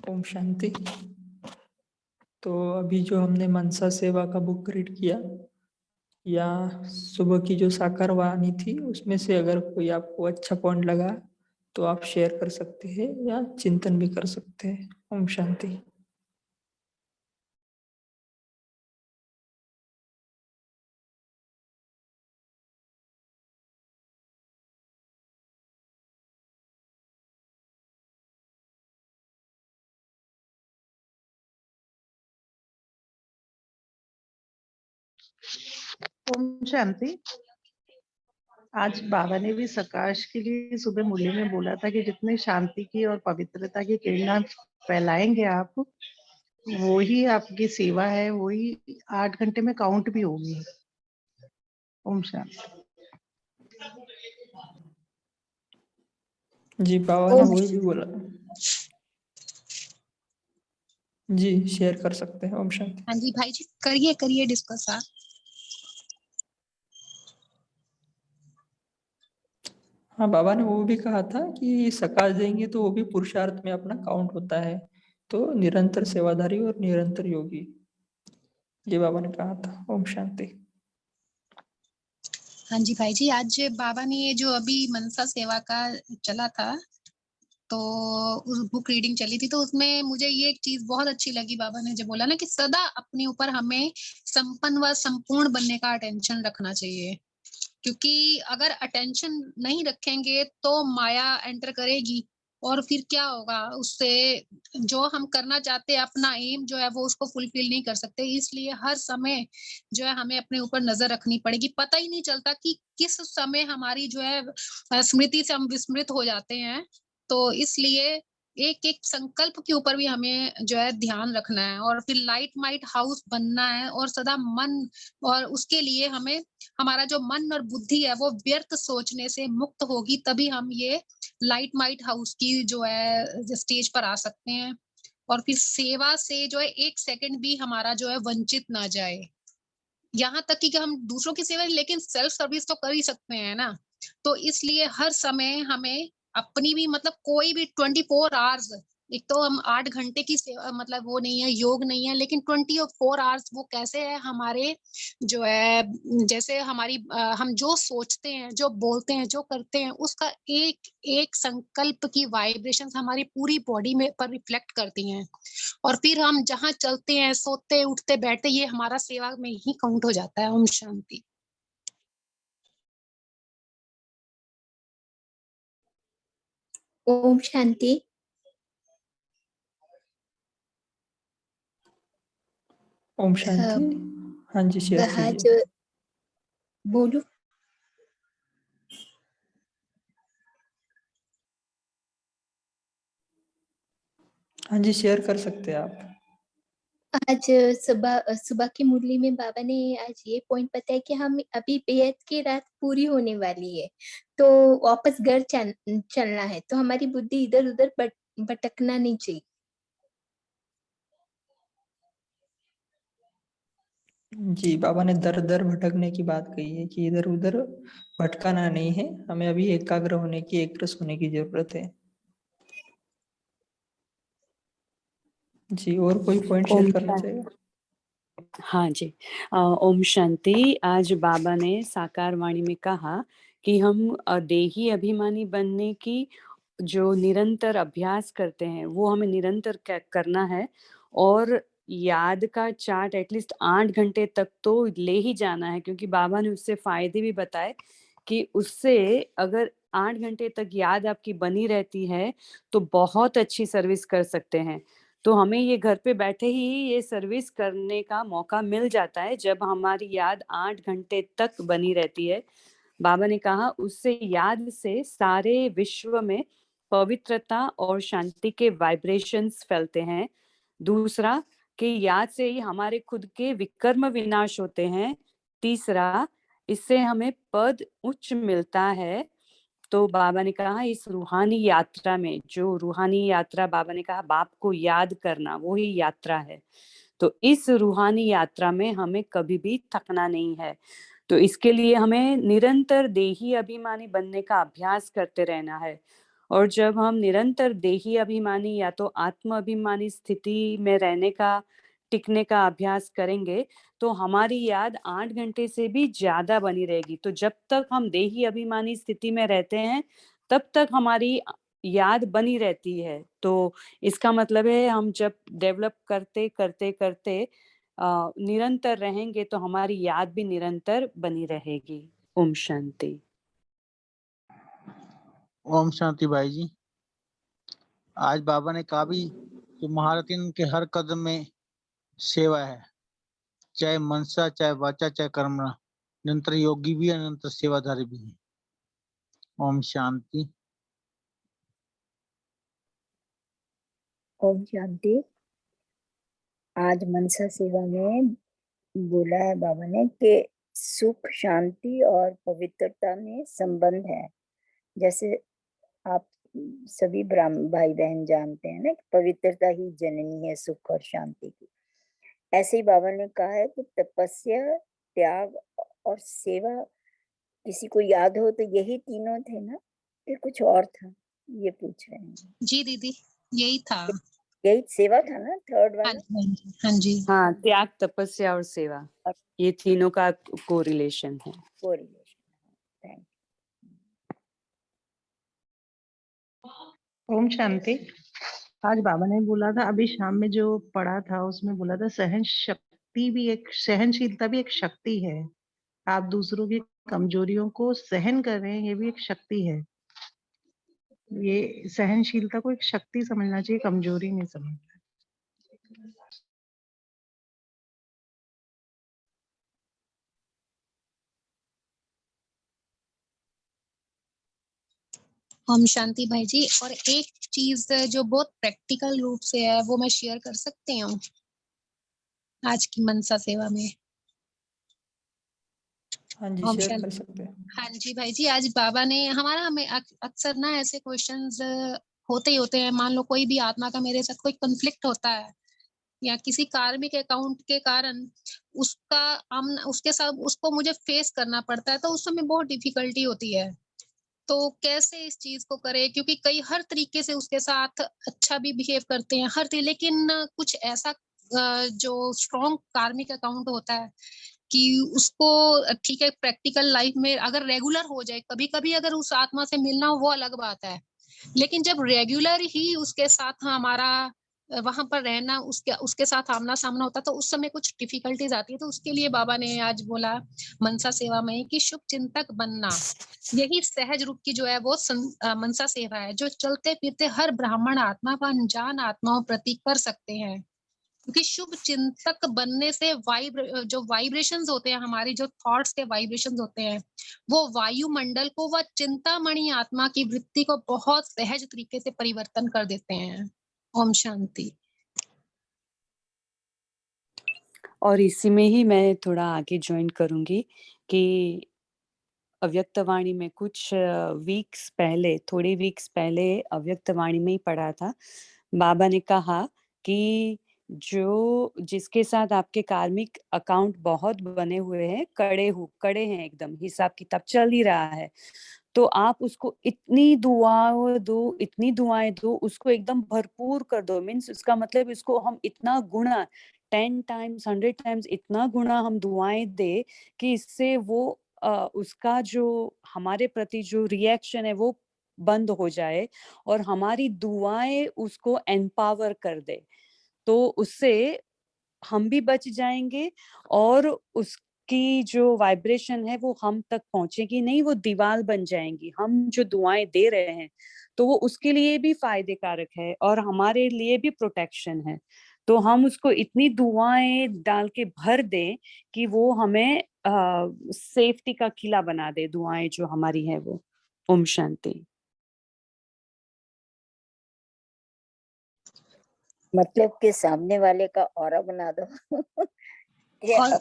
A: ओम शांति। तो अभी जो हमने मनसा सेवा का बुक रीड किया या सुबह की जो साकार वाणी थी, उसमें से अगर कोई आपको अच्छा पॉइंट लगा तो आप शेयर कर सकते हैं या चिंतन भी कर सकते हैं। ओम शांति।
E: ओम शांति। आज बाबा ने भी सकाश के लिए सुबह मुरली में बोला था कि जितने शांति की और पवित्रता की किरणें फैलाएंगे आप, वो ही आपकी सेवा है, वो ही 8 घंटे में काउंट भी होगी। ओम शांति।
A: जी, बाबा ने वही भी बोला। जी, शेयर कर सकते हैं। ओम शांति।
C: हाँ जी भाई जी, करिए डिस्कस आप।
A: हाँ, बाबा ने वो भी कहा था कि सकाश देंगे तो वो भी पुरुषार्थ में अपना काउंट होता है, तो निरंतर सेवाधारी और निरंतर योगी, ये बाबा ने कहा था। ओम शांति।
C: हाँ जी भाई जी, आज बाबा ने ये जो अभी मनसा सेवा का चला था, तो उस बुक रीडिंग चली थी, तो उसमें मुझे ये एक चीज बहुत अच्छी लगी। बाबा ने जो बोला ना कि सदा अपने ऊपर हमें संपन्न व संपूर्ण बनने का अटेंशन रखना चाहिए, क्योंकि अगर अटेंशन नहीं रखेंगे तो माया एंटर करेगी और फिर क्या होगा, उससे जो हम करना चाहते हैं, अपना एम जो है वो उसको फुलफिल नहीं कर सकते। इसलिए हर समय जो है हमें अपने ऊपर नजर रखनी पड़ेगी। पता ही नहीं चलता कि किस समय हमारी जो है स्मृति से हम विस्मृत हो जाते हैं। तो इसलिए एक एक संकल्प के ऊपर भी हमें जो है ध्यान रखना है और फिर लाइट माइट हाउस बनना है और सदा मन, और उसके लिए हमें हमारा जो मन और बुद्धि है वो व्यर्थ सोचने से मुक्त होगी, तभी हम ये लाइट माइट हाउस की जो है स्टेज पर आ सकते हैं। और फिर सेवा से जो है एक सेकंड भी हमारा जो है वंचित ना जाए। यहाँ तक कि हम दूसरों की सेवा, लेकिन सेल्फ सर्विस तो कर ही सकते हैं ना। तो इसलिए हर समय हमें अपनी भी, मतलब कोई भी 24 आवर्स, एक तो हम 8 घंटे की सेवा, मतलब वो नहीं है, योग नहीं है, लेकिन 24 आवर्स वो कैसे है हमारे जो है, जैसे हमारी हम जो सोचते हैं, जो बोलते हैं, जो करते हैं, उसका एक एक संकल्प की वाइब्रेशन हमारी पूरी बॉडी में पर रिफ्लेक्ट करती हैं। और फिर हम जहाँ चलते हैं, सोते उठते बैठते, ये हमारा सेवा में ही काउंट हो जाता है। ओम शांति।
F: ओम शांति।
A: ओम शांति। हाँ जी, शेयर
F: आज
A: कीजिए।
F: बोलू।
A: हाँ जी, शेयर कर सकते हैं आप।
F: आज सुबह सुबह की मुरली में बाबा ने आज ये पॉइंट बताया कि हम अभी बेहद की रात पूरी होने वाली है, तो वापस घर चलना है, तो हमारी बुद्धि इधर उधर भटकना नहीं चाहिए।
A: जी, बाबा ने दर दर भटकने की बात कही है कि इधर उधर भटकाना नहीं है, हमें अभी एकाग्र होने की, एक रस होने की जरूरत है। जी, और कोई पॉइंट शेयर करना चाहिए?
G: हाँ जी। ओम शांति। आज बाबा ने साकार वाणी में कहा कि हम देही अभिमानी बनने की जो निरंतर अभ्यास करते हैं वो हमें निरंतर करना है, और याद का चार्ट एटलीस्ट 8 घंटे तक तो ले ही जाना है, क्योंकि बाबा ने उससे फायदे भी बताए कि उससे अगर 8 घंटे तक याद आपकी बनी रहती है तो बहुत अच्छी सर्विस कर सकते हैं। तो हमें ये घर पे बैठे ही ये सर्विस करने का मौका मिल जाता है जब हमारी याद 8 घंटे तक बनी रहती है। बाबा ने कहा उससे याद से सारे विश्व में पवित्रता और शांति के वाइब्रेशंस फैलते हैं। दूसरा, कि याद से ही हमारे खुद के विकर्म विनाश होते हैं। तीसरा, इससे हमें पद उच्च मिलता है। तो बाबा ने कहा इस रूहानी यात्रा में, जो रूहानी यात्रा बाबा ने कहा बाप को याद करना, वो ही यात्रा है। तो इस रूहानी यात्रा में हमें कभी भी थकना नहीं है। तो इसके लिए हमें निरंतर देही अभिमानी बनने का अभ्यास करते रहना है। और जब हम निरंतर देही अभिमानी या तो आत्म अभिमानी स्थिति में रहने का, टिकने का अभ्यास करेंगे तो हमारी याद 8 घंटे से भी ज्यादा बनी रहेगी। तो जब तक हम देही अभिमानी स्थिति में रहते हैं तब तक हमारी याद बनी रहती है। तो इसका मतलब है हम जब डेवलप करते करते करते निरंतर रहेंगे तो हमारी याद भी निरंतर बनी रहेगी। ओम शांति।
H: ओम शांति भाई जी। आज बाबा ने कहा भी कि महारथी के हर कदम में सेवा है, चाहे मनसा, चाहे वाचा, चाहे कर्मणा। निरंतर योगी भी है, निरंतर सेवाधारी भी है। ओम शांति।
B: ओम शांति। आज मनसा सेवा में बोला है बाबा ने कि सुख, शांति और पवित्रता में संबंध है। जैसे आप सभी ब्राह्मण भाई बहन जानते हैं ना कि पवित्रता ही जननी है सुख और शांति की। ऐसे ही बाबा ने कहा है कि तपस्या, त्याग और सेवा किसी को याद हो तो यही तीनों थे ना, फिर कुछ और था? ये पूछ रहे हैं
C: जी दीदी, यही था।
B: यही सेवा था ना, थर्ड
C: हाँ
B: वाला।
C: जी, हाँ जी।
G: हाँ, त्याग, तपस्या और सेवा, ये तीनों का कोरिलेशन है।
B: थैंक
E: ओम शांति। आज बाबा ने बोला था, अभी शाम में जो पढ़ा था उसमें बोला था सहनशीलता भी एक शक्ति है। आप दूसरों की कमजोरियों को सहन कर रहे हैं, ये भी एक शक्ति है। ये सहनशीलता को एक शक्ति समझना चाहिए, कमजोरी नहीं समझना।
C: ओम शांति भाई जी। और एक चीज जो बहुत प्रैक्टिकल रूप से है वो मैं शेयर कर सकती हूँ आज की मनसा सेवा में।
A: हाँ जी,
C: ओम
A: शेयर कर
C: शांति।
A: सकते हैं।
C: हाँ जी भाई जी, आज बाबा ने हमें अक्सर ना ऐसे क्वेश्चंस होते ही होते हैं। मान लो कोई भी आत्मा का मेरे साथ कोई कॉन्फ्लिक्ट होता है या किसी कार्मिक अकाउंट के कारण उसके साथ उसको मुझे फेस करना पड़ता है, तो उस समय बहुत डिफिकल्टी होती है। तो कैसे इस चीज को करें, क्योंकि कई हर तरीके से उसके साथ अच्छा भी बिहेव करते हैं लेकिन कुछ ऐसा जो स्ट्रॉन्ग कार्मिक अकाउंट होता है कि उसको ठीक है प्रैक्टिकल लाइफ में अगर रेगुलर हो जाए, कभी कभी अगर उस आत्मा से मिलना हो वो अलग बात है, लेकिन जब रेगुलर ही उसके साथ हमारा वहां पर रहना, उसके साथ आमना सामना होता तो उस समय कुछ डिफिकल्टीज आती है। तो उसके लिए बाबा ने आज बोला मनसा सेवा में कि शुभ चिंतक बनना, यही सहज रूप की जो है वो मनसा सेवा है, जो चलते फिरते हर ब्राह्मण आत्मा व अनजान आत्माओं प्रति कर सकते हैं। क्योंकि शुभ चिंतक बनने से जो वाइब्रेशंस होते हैं, हमारी जो थॉट्स के वाइब्रेशंस होते हैं, वो वायुमंडल को व चिंतामणि आत्मा की वृत्ति को बहुत सहज तरीके से परिवर्तन कर देते हैं। ओम शांति।
G: और इसी में ही मैं थोड़ा आगे ज्वाइन करूंगी कि अव्यक्तवाणी में कुछ थोड़े वीक्स पहले अव्यक्तवाणी में ही पढ़ा था। बाबा ने कहा कि जिसके साथ आपके कार्मिक अकाउंट बहुत बने हुए हैं, कड़े हैं, एकदम हिसाब किताब चल ही रहा है, तो आप उसको इतनी दुआएं दो, उसको एकदम भरपूर कर दो। मीन्स उसका मतलब इसको हम इतना गुणा 10 टाइम्स 100 टाइम्स इतना गुणा हम दुआएं दे कि इससे वो उसका जो हमारे प्रति जो रिएक्शन है वो बंद हो जाए और हमारी दुआएं उसको एम्पावर कर दे। तो उससे हम भी बच जाएंगे और उसकी जो वाइब्रेशन है वो हम तक पहुंचेगी नहीं, वो दीवार बन जाएंगी। हम जो दुआएं दे रहे हैं तो वो उसके लिए भी फायदे कारक है और हमारे लिए भी प्रोटेक्शन है। तो हम उसको इतनी दुआएं डाल के भर दें कि वो हमें सेफ्टी का किला बना दे, दुआएं जो हमारी है वो। ओम शांति।
B: मतलब कि सामने वाले का ऑरा बना दो ये
C: और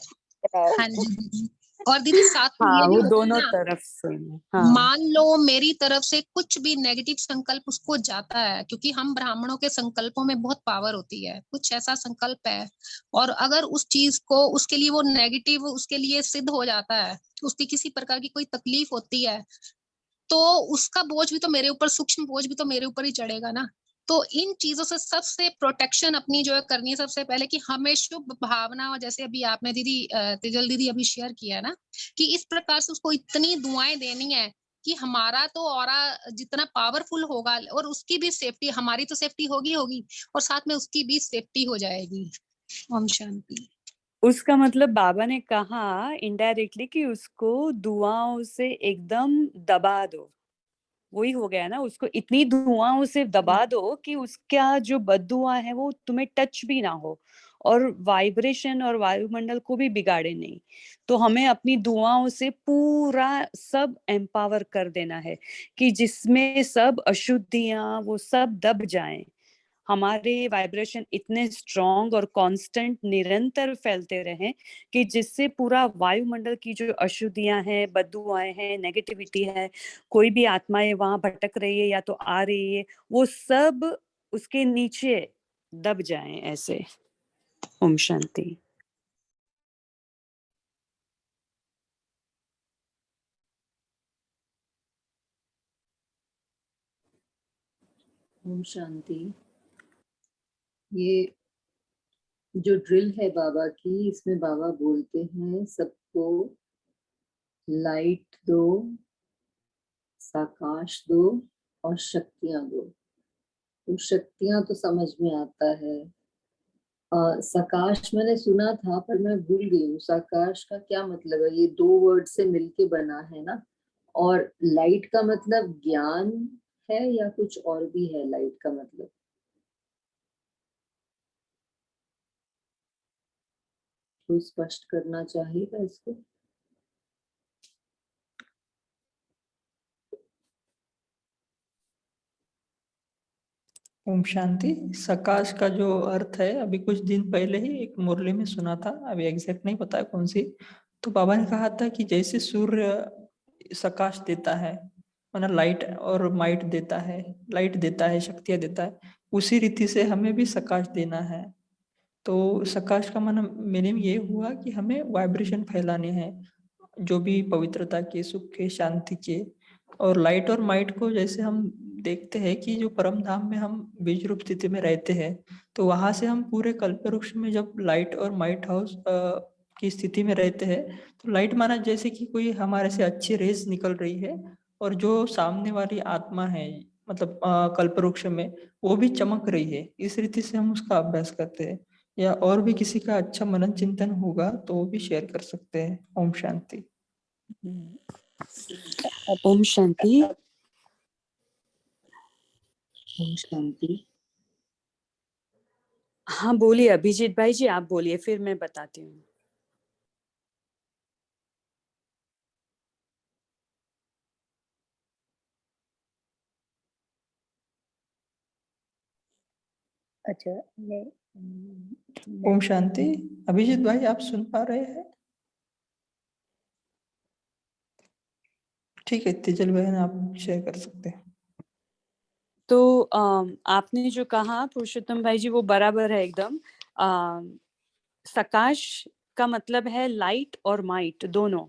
C: हाँ जी दीदी, और दीदी साथ में
G: हाँ,
C: ये भी
G: वो
C: होता है
G: दोनों
C: ना,
G: तरफ से। हाँ,
C: मान लो मेरी तरफ से कुछ भी नेगेटिव संकल्प उसको जाता है, क्योंकि हम ब्राह्मणों के संकल्पों में बहुत पावर होती है, कुछ ऐसा संकल्प है और अगर उस चीज को उसके लिए वो नेगेटिव उसके लिए सिद्ध हो जाता है, उसकी किसी प्रकार की कोई तकलीफ होती है, तो उसका बोझ भी तो मेरे ऊपर, सूक्ष्म बोझ भी तो मेरे ऊपर ही चढ़ेगा ना। तो इन चीजों से सबसे प्रोटेक्शन अपनी जो है करनी है सबसे पहले, कि हमें शुभ भावना, और जैसे अभी आपने दीदी तेजल दीदी अभी शेयर किया ना, कि इस प्रकार से उसको इतनी दुआएं देनी है कि हमारा तो ऑरा जितना पावरफुल होगा, और उसकी भी सेफ्टी, हमारी तो सेफ्टी होगी और साथ में उसकी भी सेफ्टी हो जाएगी। ओम शांति।
G: उसका मतलब बाबा ने कहा इनडायरेक्टली कि उसको दुआओं से एकदम दबा दो, वही हो गया ना, उसको इतनी दुआओं से दबा दो कि उसका जो बद्दुआ है वो तुम्हें टच भी ना हो और वाइब्रेशन और वायुमंडल को भी बिगाड़े नहीं। तो हमें अपनी दुआओं से पूरा सब एम्पावर कर देना है कि जिसमें सब अशुद्धियां वो सब दब जाएं, हमारे वाइब्रेशन इतने स्ट्रॉन्ग और कांस्टेंट निरंतर फैलते रहें कि जिससे पूरा वायुमंडल की जो अशुद्धियां हैं, बदबुआएं हैं, नेगेटिविटी है, कोई भी आत्माएं वहां भटक रही है या तो आ रही है, वो सब उसके नीचे दब जाएं ऐसे। ओम शांति।
I: ओम शांति। ये जो ड्रिल है बाबा की, इसमें बाबा बोलते हैं सबको लाइट दो, साकाश दो और शक्तियां दो। तो शक्तियां तो समझ में आता है, सकाश मैंने सुना था पर मैं भूल गई हूँ, सकाश का क्या मतलब है? ये दो वर्ड से मिलके बना है ना। और लाइट का मतलब ज्ञान है या कुछ और भी है लाइट का मतलब? कोई स्पष्ट करना चाहेगा इसको?
A: ओम शांति। सकाश का जो अर्थ है, अभी कुछ दिन पहले ही एक मुरली में सुना था, अभी एग्जैक्ट नहीं पता है कौन सी। तो बाबा ने कहा था कि जैसे सूर्य सकाश देता है, मतलब लाइट और माइट देता है, लाइट देता है, शक्तियाँ देता है, उसी रीति से हमें भी सकाश देना है। तो सकाश का मन मीनिंग ये हुआ कि हमें वाइब्रेशन फैलाने हैं, जो भी पवित्रता के, सुख के, शांति के। और लाइट और माइट को जैसे हम देखते हैं कि जो परम धाम में हम बीज रूप स्थिति में रहते हैं, तो वहां से हम पूरे कल्पवृक्ष में जब लाइट और माइट हाउस की स्थिति में रहते हैं, तो लाइट माना जैसे कि कोई हमारे से अच्छी रेस निकल रही है, और जो सामने वाली आत्मा है, मतलब कल्पवृक्ष में, वो भी चमक रही है। इस रीति से हम उसका अभ्यास करते हैं। या और भी किसी का अच्छा मनन चिंतन होगा तो वो भी शेयर कर सकते हैं। ओम शांति।
G: ओम शांति।
I: ओम शांति।
G: हाँ बोलिए अभिजीत भाई जी, आप बोलिए, फिर मैं बताती हूँ।
B: अच्छा,
A: ओम शांति। अभिजीत भाई आप सुन पा रहे हैं? ठीक है, तेजल बहन आप शेयर कर सकते हैं।
G: तो आपने जो कहा पुरुषोत्तम भाई जी, वो बराबर है एकदम। सकाश का मतलब है लाइट और माइट दोनों,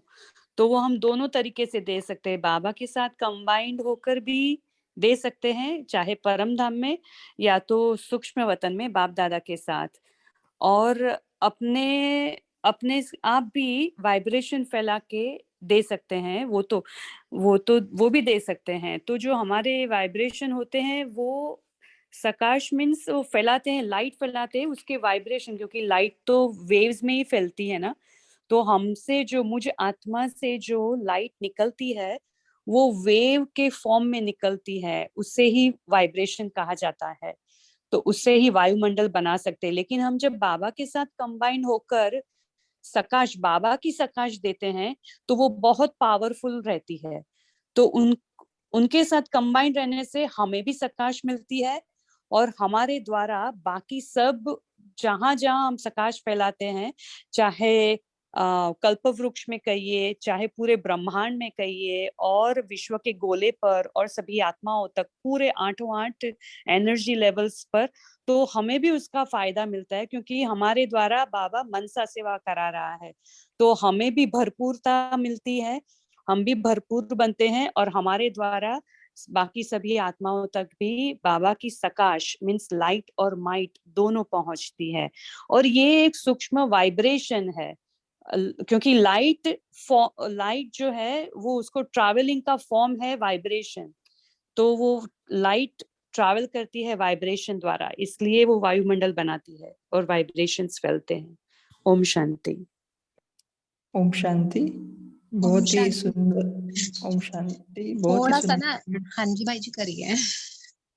G: तो वो हम दोनों तरीके से दे सकते हैं। बाबा के साथ कंबाइंड होकर भी दे सकते हैं, चाहे परम धाम में या तो सूक्ष्म वतन में बाप दादा के साथ। और अपने अपने आप भी वाइब्रेशन फैला के दे सकते हैं, वो भी दे सकते हैं। तो जो हमारे वाइब्रेशन होते हैं वो सकाश मीन्स वो फैलाते हैं, लाइट फैलाते हैं, उसके वाइब्रेशन, क्योंकि लाइट तो वेव्स में ही फैलती है ना। तो हमसे जो, मुझे आत्मा से जो लाइट निकलती है वो वेव के फॉर्म में निकलती है, उससे ही वाइब्रेशन कहा जाता है। तो उससे ही वायुमंडल बना सकते हैं। लेकिन हम जब बाबा के साथ कंबाइन होकर सकाश, बाबा की सकाश देते हैं, तो वो बहुत पावरफुल रहती है। तो उनके साथ कंबाइन रहने से हमें भी सकाश मिलती है, और हमारे द्वारा बाकी सब जहां जहां हम सकाश फैलाते हैं, चाहे कल्पवृक्ष में कहिए, चाहे पूरे ब्रह्मांड में कहिए, और विश्व के गोले पर, और सभी आत्माओं तक, पूरे 8 एनर्जी लेवल्स पर, तो हमें भी उसका फायदा मिलता है, क्योंकि हमारे द्वारा बाबा मनसा सेवा करा रहा है। तो हमें भी भरपूरता मिलती है, हम भी भरपूर बनते हैं और हमारे द्वारा बाकी सभी आत्माओं तक भी बाबा की सकाश मीन्स लाइट और माइट दोनों पहुंचती है। और ये एक सूक्ष्म वाइब्रेशन है, क्योंकि लाइट जो है वो उसको ट्रैवलिंग का फॉर्म है वाइब्रेशन, तो वो लाइट ट्रैवल करती है वाइब्रेशन द्वारा, इसलिए वो वायुमंडल बनाती है और वाइब्रेशंस फैलते हैं। ओम शांति।
A: ओम शांति। बहुत ही सुंदर। ओम शांति। बहुत ही
C: थोड़ा सा ना,
A: सुंदर।
C: हाँ जी भाई जी करिए।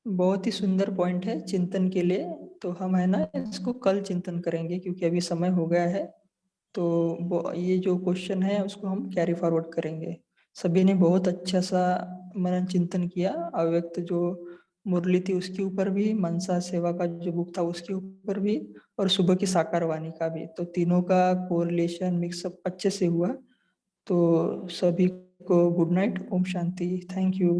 A: बहुत ही सुंदर पॉइंट है चिंतन के लिए। तो हम है ना इसको कल चिंतन करेंगे, क्योंकि अभी समय हो गया है। तो ये जो क्वेश्चन है उसको हम कैरी फॉरवर्ड करेंगे। सभी ने बहुत अच्छा सा मनन चिंतन किया। अव्यक्त जो मुरली थी उसके ऊपर भी, मनसा सेवा का जो बुक था उसके ऊपर भी, और सुबह की साकार वाणी का भी। तो तीनों का कोरिलेशन मिक्सअप अच्छे से हुआ। तो सभी को गुड नाइट। ओम शांति। Thank you.